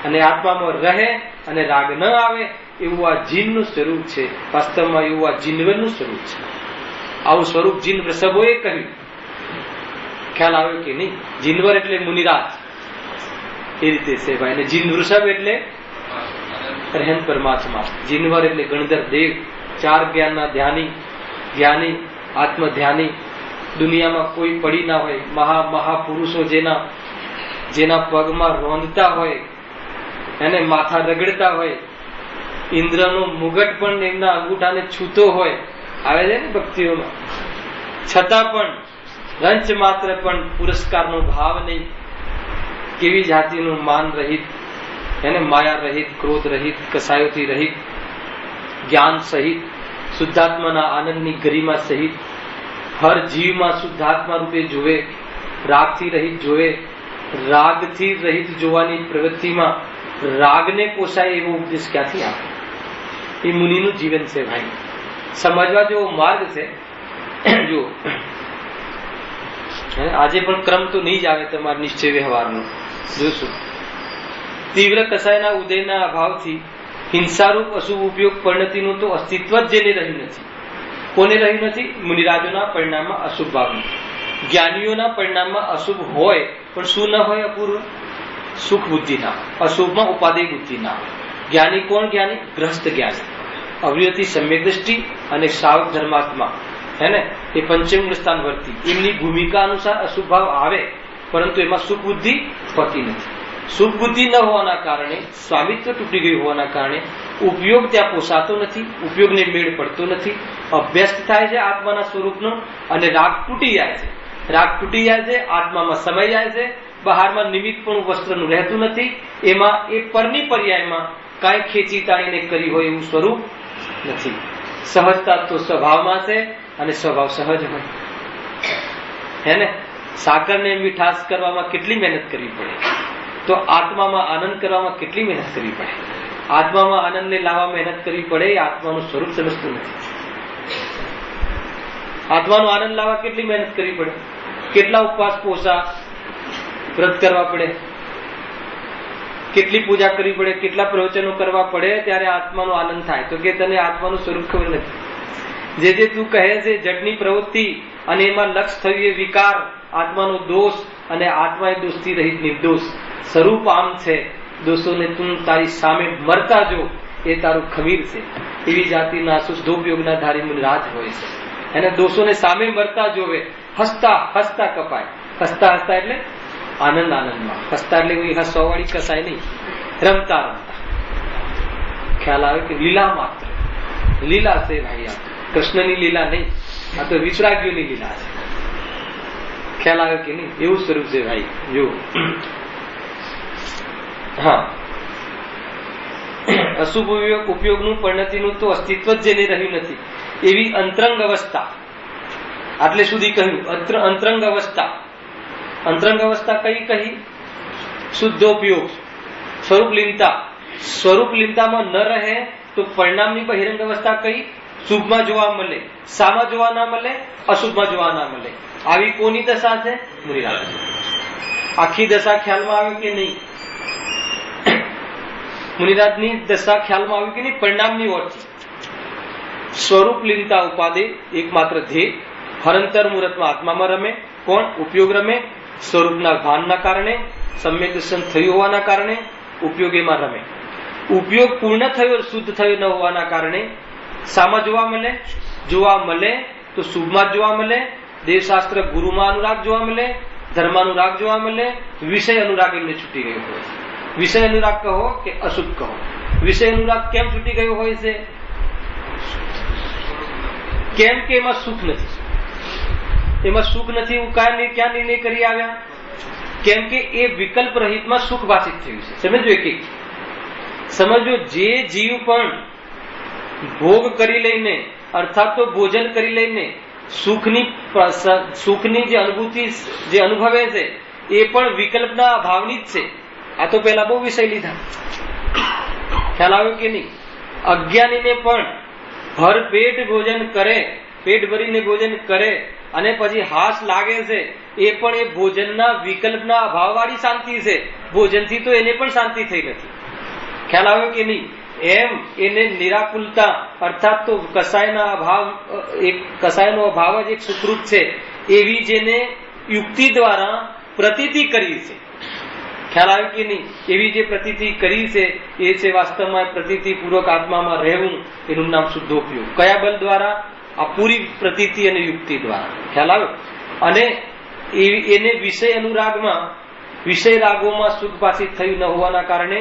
અને આત્મામાં રહે અને રાગ ન આવે એવું આ જીનનું સ્વરૂપ છે. વાસ્તવમાં એવું આ જીનવરનું સ્વરૂપ છે. આવું સ્વરૂપ જીન વૃષભોએ કહ્યું. ખ્યાલ આવ્યો કે નહીં? જીનવર એટલે મુનિરાજ એ રીતે છે ભાઈ. અને જીન વૃષભ એટલે અરહંત પરમાત્મા. જીનવર એટલે ગણધર દેવ, ચાર જ્ઞાનના જ્ઞાની આત્મ ધ્યાની. દુનિયામાં કોઈ પડી ના હોય. મહાપુરુષો જેના પગમાં રોંધતા હોય, એને માથા રગડતા હોય, ઇન્દ્રનો મુગટ પણ એમના અંગૂઠાને છૂતો હોય, આવે છે ને ભક્તિઓમાં, છતાં પણ રંચ માત્ર પણ પુરસ્કારનો ભાવ નહીં, કેવી જાતિનું માન રહિત, એને માયા રહિત, ક્રોધ રહિત, કસાયોથી રહિત, જ્ઞાન સહિત, શુદ્ધાત્માના આનંદની ગરિમા સહિત, હર જીવમાં શુદ્ધાત્મા રૂપે જોવે, રાગથી રહિત જોવે, રાગથી રહિત જોવાની પ્રવૃત્તિમાં રાગને પોસાય એવો ઉપદેશ ક્યાંથી આપે? એ મુનિનું જીવન છે ભાઈ, સમજવા જેવો માર્ગ છે. જો આજે પણ ક્રમ તો નહીં જ આવે તમારા નિશ્ચય વ્યવહારનો. જોશું તીવ્ર કસાયના ઉદયના અભાવથી હિંસારૂપ અશુભ ઉપયોગ પરિણતિનું તો અસ્તિત્વ જ જેને રહ્યું નથી. કોને રહ્યું નથી? મુનિરાજોના પરિણામમાં અશુભ ભાવનું. જ્ઞાનીઓના પરિણામમાં અશુભ હોય પણ શું ન હોય? અપૂર્વ સુખ બુદ્ધિ ના હોય, અશુભમાં ઉપાદેય બુદ્ધિ ના હોય. જ્ઞાની કોણ? જ્ઞાની ગ્રસ્ત જ્ઞાની, અવિરતિ સમ્યક દ્રષ્ટિ અને સાવક ધર્માત્મા, હે ને, એ પંચમ સ્થાન વર્તી. એમની ભૂમિકા અનુસાર અશુભ ભાવ આવે, પરંતુ એમાં સુખ બુદ્ધિ હોતી નથી. સુખ બુદ્ધિ ન હોવાના કારણે, સ્વામિત્વ તૂટી ગયું હોવાના કારણે ઉપયોગ ત્યાં પોસાતો નથી, ઉપયોગને મેળ પડતો નથી, અભ્યસ્ત થાય છે આત્માના સ્વરૂપનો, અને રાગ તૂટી જાય છે. રાગ તૂટી જાય છે, આત્મામાં સમાઈ જાય છે, બહારમાં નિમિત્તપણું વસ્ત્રનું રહેતું નથી. એમાં એ પરની પર્યાયમાં કાંઈ ખેંચી તાણીને કરી હોય એવું સ્વરૂપ નથી. સહજતા તો સ્વભાવમાં છે, અને સ્વભાવ સહજ હોય, હે ને. સાકરને મીઠાશ કરવામાં કેટલી મહેનત કરવી પડે, તો આત્મામાં આનંદ કરવામાં કેટલી મહેનત કરવી પડે. આત્મામાં આનંદને લાવવા મહેનત કરવી પડે, એ આત્માનું સ્વરૂપ સમજતું નથી. આત્માનો આનંદ લાવવા કેટલી મહેનત કરવી પડે, કેટલા ઉપવાસ પોષા વ્રત કરવા પડે, કેટલી પૂજા કરવી પડે, કેટલા પ્રવચનો કરવા પડે, ત્યારે આત્માનો આનંદ થાય. તો કે તને આત્માનું સ્વરૂપ ખબર નથી. જે તું કહે છે જડની પ્રવૃત્તિ અને એમાં લક્ષ થયું એ વિકાર, આત્માનો દોષ, અને આત્મા એ દોષથી રહિત નિર્દોષ સ્વરૂપ આમ છે. દોષોને તું તારી સામે મરતા જો, એ તારું ખમીર છે. એવી જાતિના શુદ્ધોપયોગના ધારી મુનિરાજ હોય છે. એને દોષોને સામે મરતા જોવે, હસતા હસતા કપાય. હસતા હસતા એટલે આનંદ આનંદમાં. હસતા એટલે કોઈ હસવા વાળી કસાય નહીં, રમતા રમતા. ખ્યાલ આવે કે લીલા માત્ર લીલા છે ભાઈ. આ કૃષ્ણની લીલા નહીં, આ તો વિતરાગીઓની લીલા છે. ખ્યાલ આવે કે નહીં? એવું સ્વરૂપ છે ભાઈ. જો હા, અશુભ ઉપયોગનું પરિણતિનું તો અસ્તિત્વ જ જેને રહ્યું નથી એવી અંતરંગ અવસ્થા. આટલે સુધી કહ્યું અંતરંગ અવસ્થા. અંતરંગ અવસ્થા કઈ કહી? શુદ્ધોપયોગ, સ્વરૂપ લીનતા. સ્વરૂપ લીનતામાં ન રહે તો પરિણામની બહિરંગ અવસ્થા કઈ? શુભમાં જોવા મળે, સામાં જોવા ના મળે, અશુભમાં જોવા ના મળે. આવી કોની દશા છે? મુનિરાજ. આખી દશા ખ્યાલમાં આવે કે નહીં? મુનિરાજની દશા ખ્યાલમાં આવી કે નહીં? પરિણામની ઓરથી સ્વરૂપ લીનતા ઉપાદે એકમાત્ર ધ્યેય. હરંતર મુહૂર્તમાં આત્મામાં રમે. કોણ? ઉપયોગ રમે. સ્વરૂપના ભાનના કારણે, સમ્યક દર્શન થયું હોવાના કારણે ઉપયોગ એમાં રમે. ઉપયોગ પૂર્ણ થયો, શુદ્ધ થયો ન હોવાના કારણે શામાં જોવા મળે? જોવા મળે તો શુભમાં જ જોવા મળે. દેવશાસ્ત્ર ગુરુમાં અનુરાગ જોવા મળે, ધર્માનુરાગ જોવા મળે, વિષય અનુરાગ એમને છૂટી ગયો હોય. વિષય અનુરાગ કહો કે અશુભ કહો, વિષય અનુરાગ કેમ છૂટી ગયો હોય છે? કેમ કે એમાં સુખ નથી. એમાં સુખ નથી એવું ક્યાં નિર્ણય કરી આવ્યા? કેમ કે એ વિકલ્પ રહિતમાં સુખ ભાષિત થયું છે. સમજો એક એક સમજો. જે જીવ પણ ભોગ કરી લઈને, અર્થાત તો ભોજન કરી લઈને સુખની જે અનુભૂતિ જે અનુભવે છે એ પણ વિકલ્પના અભાવની જ છે. આ તો પેલા બહુ વિષય લીધા. ખ્યાલ આવ્યો કે નહીં? અજ્ઞાનીને પણ ભરપેટ ભોજન કરે, પેટ ભરીને ભોજન કરે અને પછી હાસ લાગે છે, એ પણ એ ભોજનના વિકલ્પના અભાવ વાળી શાંતિ છે. ભોજનથી તો એને પણ શાંતિ થઈ નથી. ખ્યાલ આવ્યો કે નહીં? એમ એને નિરાકુલતા અર્થાત તો કસાયના અભાવ, એક કસાયનો અભાવ જ એક સુખરૂપ છે એવી જેને યુક્તિ દ્વારા પ્રતીતિ કરી છે. ખ્યાલ આવ્યો કે નહીં? એવી જે પ્રતીતિ કરી છે એ છે વાસ્તવમાં પ્રતીતિ પૂર્વક આત્મામાં રહેવું. એનું નામ શુદ્ધોપયોગ. કયા બલ દ્વારા? આ પૂરી પ્રતીતિ અને યુક્તિ દ્વારા. ખ્યાલ આવ્યો? અને એને વિષય અનુરાગમાં, વિષય રાગોમાં સુખ ભાષિત થયું ન હોવાના કારણે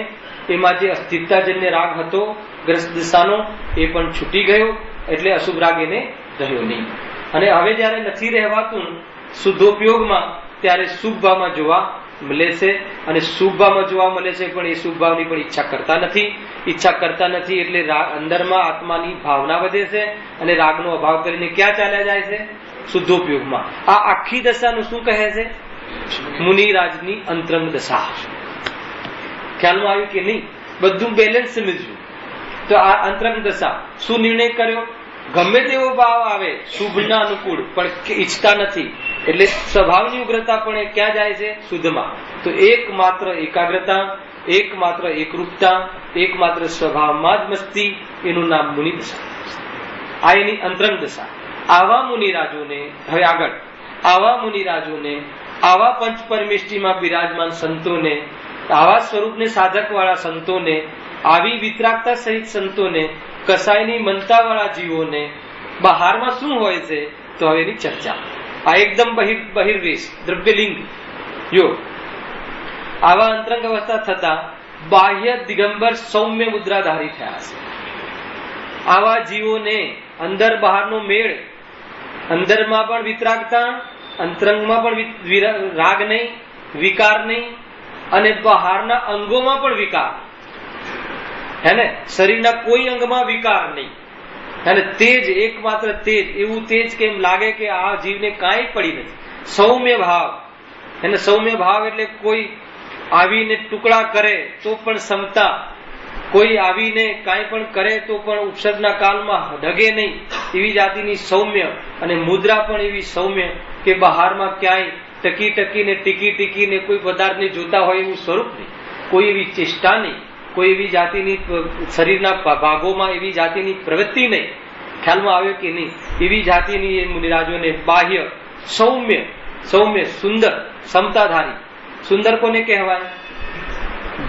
એમાં જે અસ્થિરતાજન્ય રાગ હતો ગ્રસ્ત દિશાનો એ પણ છૂટી ગયો. એટલે અશુભ રાગ એને રહ્યો નહીં. અને હવે જયારે નથી રહેવાતું શુદ્ધોપયોગમાં ત્યારે શુભ ભાવમાં જોવા મળે છે, અને શુભ ભાવમાં જોવા મળે છે, પણ એ શુભ ભાવની પણ ઈચ્છા કરતા નથી એટલે અંદરમાં આત્માની ભાવના વધે છે, અને રાગનો અભાવ કરીને ક્યાં ચાલ્યા જાય છે? શુદ્ધોપયોગમાં. આ આખી દશાનું શું કહે છે? મુનિરાજની અંતરંગ દશા. ખ્યાલમાં આવ્યું કે નહીં? બધું બેલેન્સ સમજવું. તો આ અંતરંગ દશા શું નિર્ણય કર્યો? ગમે તેવો ભાવ આવે શુભના અનુકૂળ, પણ ઈચ્છતા નથી, એટલે સ્વભાવની ઉગ્રતા પણ ક્યાં જાય છે? શુદ્ધમાં. તો એકમાત્ર એકાગ્રતા, એકમાત્ર એકરૂપતા, એકમાત્ર સ્વભાવમાં જ મસ્તી, એનું નામ મુનિ દશા. આ એની અંતરંગ દશા. આવા મુનિરાજોને, હવે આગળ, આવા મુનિરાજોને, આવા પંચ પરમેષ્ટિમાં બિરાજમાન સંતોને, આવા સ્વરૂપને સાધક વાળા સંતોને, આવી વિતરાગતા સહિત સંતોને, કસાયની મનતા વાળા જીવોને બહારમાં શું હોય છે? તો હવે એની ચર્ચા. આ એકદમ બહિર્વેશ દ્રવ્યલિંગ. જો આવા અંતરંગ અવસ્થા થતા બાહ્ય દિગંબર સૌમ્ય મુદ્રાધારી થયા છે. આવા જીવોને અંદર બહારનો મેળ, અંદરમાં પણ વિતરાગતા, અંતરંગમાં પણ રાગ નહીં, વિકાર નહીં, અને બહારના અંગોમાં પણ વિકાર, હે ને? શરીરના કોઈ અંગમાં વિકાર નહીં, અને તેજ, એકમાત્ર તેજ, એવું તેજ કેમ લાગે કે આ જીવને કાંઈ પડી નથી. સૌમ્ય ભાવ, એને સૌમ્ય ભાવ એટલે કોઈ આવીને ટુકડા કરે તો પણ સમતા, કોઈ આવીને કાંઈ પણ કરે તો પણ ઉપસર્ગના કાલમાં ડગે નહીં, એવી જાતિની સૌમ્ય. અને મુદ્રા પણ એવી સૌમ્ય કે બહારમાં ક્યાંય ટીકીને કોઈ પદાર્થને જોતા હોય એવું સ્વરૂપ નહીં, કોઈ એવી ચેષ્ટા નહીં, કોઈ એવી જાતિની શરીરના ભાગોમાં એવી જાતિની પ્રવૃત્તિ નહીં. ખ્યાલમાં આવ્યો કે નહીં? એવી જાતિની એ મુનિરાજોને બાહ્ય સૌમ્ય, સુંદર, સમતાધારી. સુંદર કોને કહેવાય?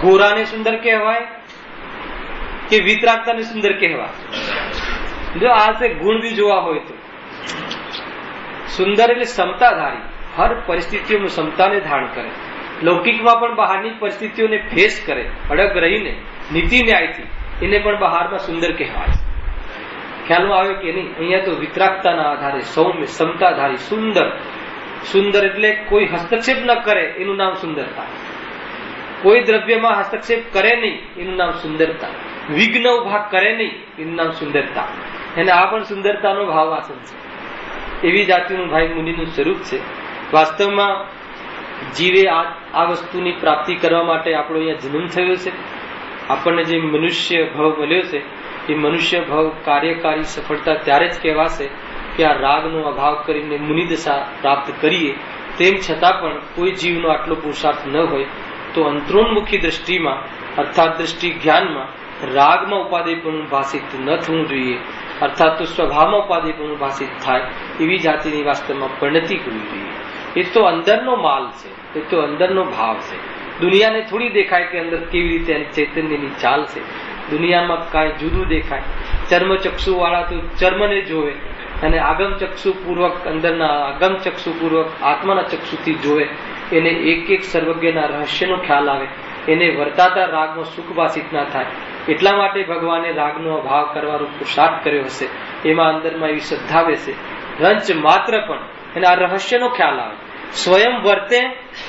ગોરાને સુંદર કહેવાય કે વિતરાગતાને સુંદર કહેવાય? જો આ છે ગુણ બી જોવા હોય તો સુંદર એટલે સમતાધારી, હર પરિસ્થિતિઓમાં સમતાને ધારણ કરે, લૌકિકમાં પણ બહારની પરિસ્થિતિઓને ફેસ કરે, અડગ રહીને નીતિ ન્યાયથી, એને પણ બહારમાં સુંદર કહેવાય. ખ્યાલમાં આવ્યો કે નહીં? અહીંયા તો વિતરાગતાના આધારે સૌમ્ય, સમતાધારી, સુંદર એટલે કોઈ હસ્તક્ષેપ ન કરે એનું નામ સુંદરતા, કોઈ દ્રવ્યમાં હસ્તક્ષેપ કરે નહીં એનું નામ સુંદરતા, વિઘ્ન ઉભા કરે નહીં એનું નામ સુંદરતા. અને આ પણ સુંદરતાનો ભાવવાસન છે. એવી જાતિનું ભાઈ મુનિનું સ્વરૂપ છે. વાસ્તવમાં જીવે આ વસ્તુની પ્રાપ્તિ કરવા માટે આપણો અહીંયા જન્મ થયો છે. આપણને જે મનુષ્ય ભાવ મળ્યો છે એ મનુષ્ય ભાવ કાર્યકારી સફળતા ત્યારે જ કહેવાશે કે આ રાગનો અભાવ કરીને મુનિદશા પ્રાપ્ત કરીએ. તેમ છતાં પણ કોઈ જીવનો આટલો પુરુષાર્થ ન હોય તો અંતરોન્મુખી દ્રષ્ટિમાં, અર્થાત દ્રષ્ટિ જ્ઞાનમાં રાગમાં ઉપાદેયપણું ભાષિત ન થવું જોઈએ, અર્થાત તો સ્વભાવમાં ઉપાદેયપણું ભાષિત થાય એવી જાતિની વાસ્તવમાં પરિણતિ કરવી જોઈએ. એ તો અંદરનો માલ છે, એ તો અંદરનો ભાવ છે. દુનિયાને થોડી દેખાય કે અંદર કેવી રીતે ચૈતન્યની ચાલ છે. દુનિયામાં કાંઈ જુદું દેખાય. ચર્મચક્ષુ વાળા તો ચર્મને જોવે, અને આગમ ચક્ષુપૂર્વક, અંદરના આગમ ચક્ષુપૂર્વક આત્માના ચક્ષુથી જોવે, એને એક સર્વજ્ઞના રહસ્યનો ખ્યાલ આવે, એને વર્તાતા રાગમાં સુખ ભાષિત ના થાય. એટલા માટે ભગવાને રાગનો અભાવ કરવાનો પુરુષાર્થ કર્યો હશે. એમાં અંદરમાં એવી શ્રદ્ધા બેસે, રંચ માત્ર પણ એને આ રહસ્યનો ખ્યાલ આવે, સ્વયં વર્તે,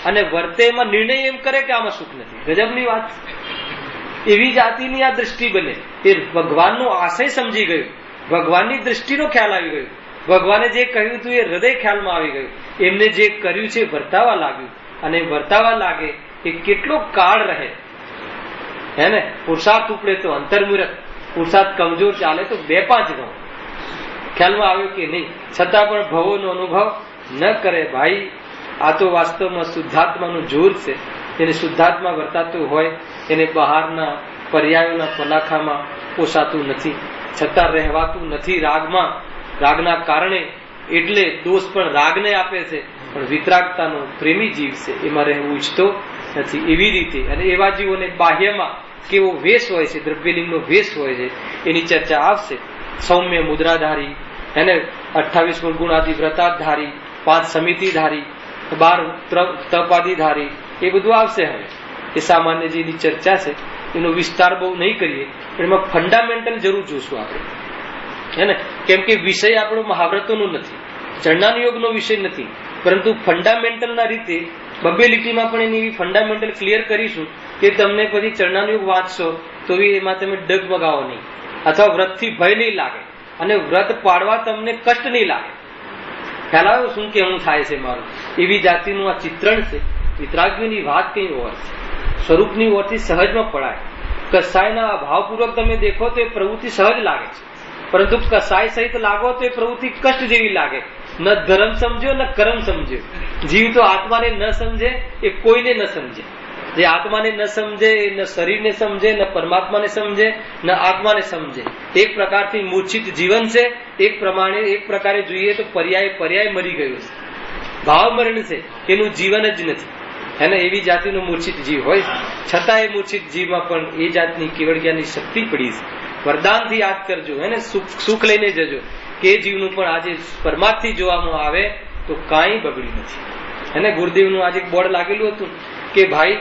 અને વર્તે એમાં નિર્ણય એમ કરે કે આમાં સુખ નથી. ગજબની વાત. એવી જાતિની આ દ્રષ્ટિ બને. એ ભગવાનનો આશય સમજી ગયું, ભગવાનની દ્રષ્ટિનો ખ્યાલ આવી ગયો, ભગવાને જે કહ્યું હતું એ હૃદય ખ્યાલમાં આવી ગયું. એમને જે કર્યું છે વર્તાવા લાગ્યું, અને વર્તાવા લાગે એ કેટલો કાળ રહે, હે ને? પુરુષાર્થ ઉપડે તો અંતર્મુરત, પુરુષાર્થ કમજોર ચાલે તો 2-5 ગણો. ખ્યાલમાં આવ્યો કે નહીં? છતાં પણ ભવોનો અનુભવ ન કરે ભાઈ. આ તો વાસ્તવમાં શુદ્ધાત્માનું જોર છે. એને શુદ્ધાત્મા વર્તાતું હોય એને બહારના પર્યાયોના પલાખામાં પોસાતું નથી, છતાં રહેવાતું નથી રાગમાં. રાગના કારણે એટલે દોષ પણ રાગને આપે છે, પણ વિતરાગતાનો પ્રેમી જીવ છે એમાં રહેવું ઈચ્છતો નથી. એવી રીતે અને એવા જીવોને બાહ્યમાં કેવો વેશ હોય છે, દ્રવ્યલિંગનો વેશ હોય છે, એની ચર્ચા આવશે. સૌમ્ય મુદ્રાધારી, એને 28 ગુણાદિ વ્રતાધારી, 5 સમિતિધારી, 12 તપાદિધારી, એ બધું આવશે. હવે એ સામાન્ય જેની ચર્ચા છે એનો વિસ્તાર બહુ નહીં કરીએ, પણ એમાં ફંડામેન્ટલ જરૂર જોશું આપણે, હે ને? કેમ કે વિષય આપણો મહાવ્રતોનો નથી, ચરણાન યોગનો વિષય નથી. પરંતુ ફંડામેન્ટલના રીતે બબ્બે લીટીમાં પણ એની એવી ફંડામેન્ટલ ક્લિયર કરીશું કે તમને પછી ચરણાનુયોગ વાંચશો તો એમાં તમે ડગમગાવો નહીં, અથવા વ્રતથી ભય નહીં લાગે, અને વ્રત પાડવા તમને કષ્ટ નહીં લાગે. ખ્યાલ આવ્યો શું કેવું થાય છે મારું? એવી જાતિનું આ ચિત્રણ છે. વિતરાગીની વાત કઈ ઓર છે, સ્વરૂપની ઓરથી સહજમાં પડાય. કસાયના ભાવપૂર્વક તમે દેખો તો એ પ્રવૃત્તિ સહજ લાગે છે, પરંતુ કસાય સહિત લાગો તો એ પ્રવૃત્તિ કષ્ટ જેવી લાગે. ન ધર્મ સમજ્યો ન કર્મ સમજ્યો. જીવ તો આત્માને ન સમજે એ કોઈને ન સમજે. જે આત્માને ન સમજે એ ન શરીરને સમજે, ન પરમાત્માને સમજે, ન આત્માને સમજે. એક પ્રકારથી મૂર્છિત જીવન છે. એક પ્રકારે જોઈએ તો પર્યાય મરી ગયું છે. ભાવ મરણ છે, એનું જીવન જ નથી. એને એવી જાતિનું મૂર્છિત જીવ હોય છે. છતાં એ મૂર્છિત જીવમાં પણ એ જાતની કેવળ જ્ઞાનની શક્તિ પડી છે. વરદાનથી યાદ કરજો, એને સુખ લઈને જજો કે એ જીવનું પણ આજે પરમાત્માથી જોવામાં આવે તો કાંઈ બગડ્યું નથી. એને ગુરુદેવનું આજે બોર્ડ લાગેલું હતું કે ભાઈ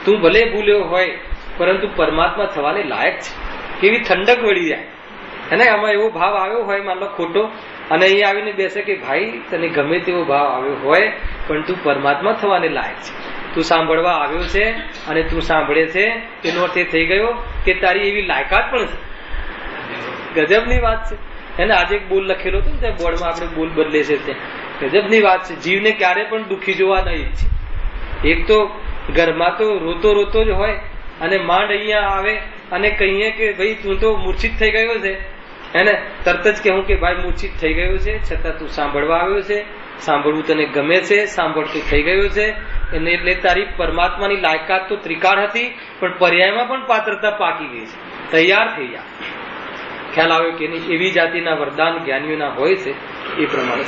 તું ભલે ભૂલ્યો હોય પરંતુ પરમાત્મા થવાને લાયક છે. કેવી ઠંડક વળી જાય. એને આમાં એવો ભાવ આવ્યો હોય માન લો ખોટો, અને અહીંયા આવીને બેસે કે ભાઈ તને ગમે તેવો ભાવ આવ્યો હોય પણ તું પરમાત્મા થવાને લાયક છે. તું સાંભળવા આવ્યો છે અને તું સાંભળે છે, એનો અર્થ એ થઈ ગયો કે તારી એવી લાયકાત પણ છે. ગજબની વાત છે. એને આજે એક બોલ લખેલો હતો ને બોર્ડમાં, આપણે બોલ બદલે છે ત્યાં. ગજબની વાત છે. જીવને ક્યારે પણ દુઃખી જોવા નહીં ઈચ્છે. એક તો ઘરમાં તો રોતો રોતો જ હોય, અને માંડ અહીંયા આવે અને કહીએ કે ભાઈ તું તો મૂર્છિત થઈ ગયો છે, એને તરત જ કહું કે ભાઈ મૂર્છિત થઈ ગયો છે, છતાં તું સાંભળવા આવ્યો છે, સાંભળવું તને ગમે છે, સાંભળતું થઈ ગયું છે. એને એટલે તારી પરમાત્માની લાયકાત તો ત્રિકાળ હતી, પણ પર્યાયમાં પણ પાત્રતા પાકી ગઈ છે. તૈયાર થઈ જા. ખ્યાલ આવ્યો કે નહીં? એવી જાતિના વરદાન જ્ઞાનીઓના હોય છે એ પ્રમાણે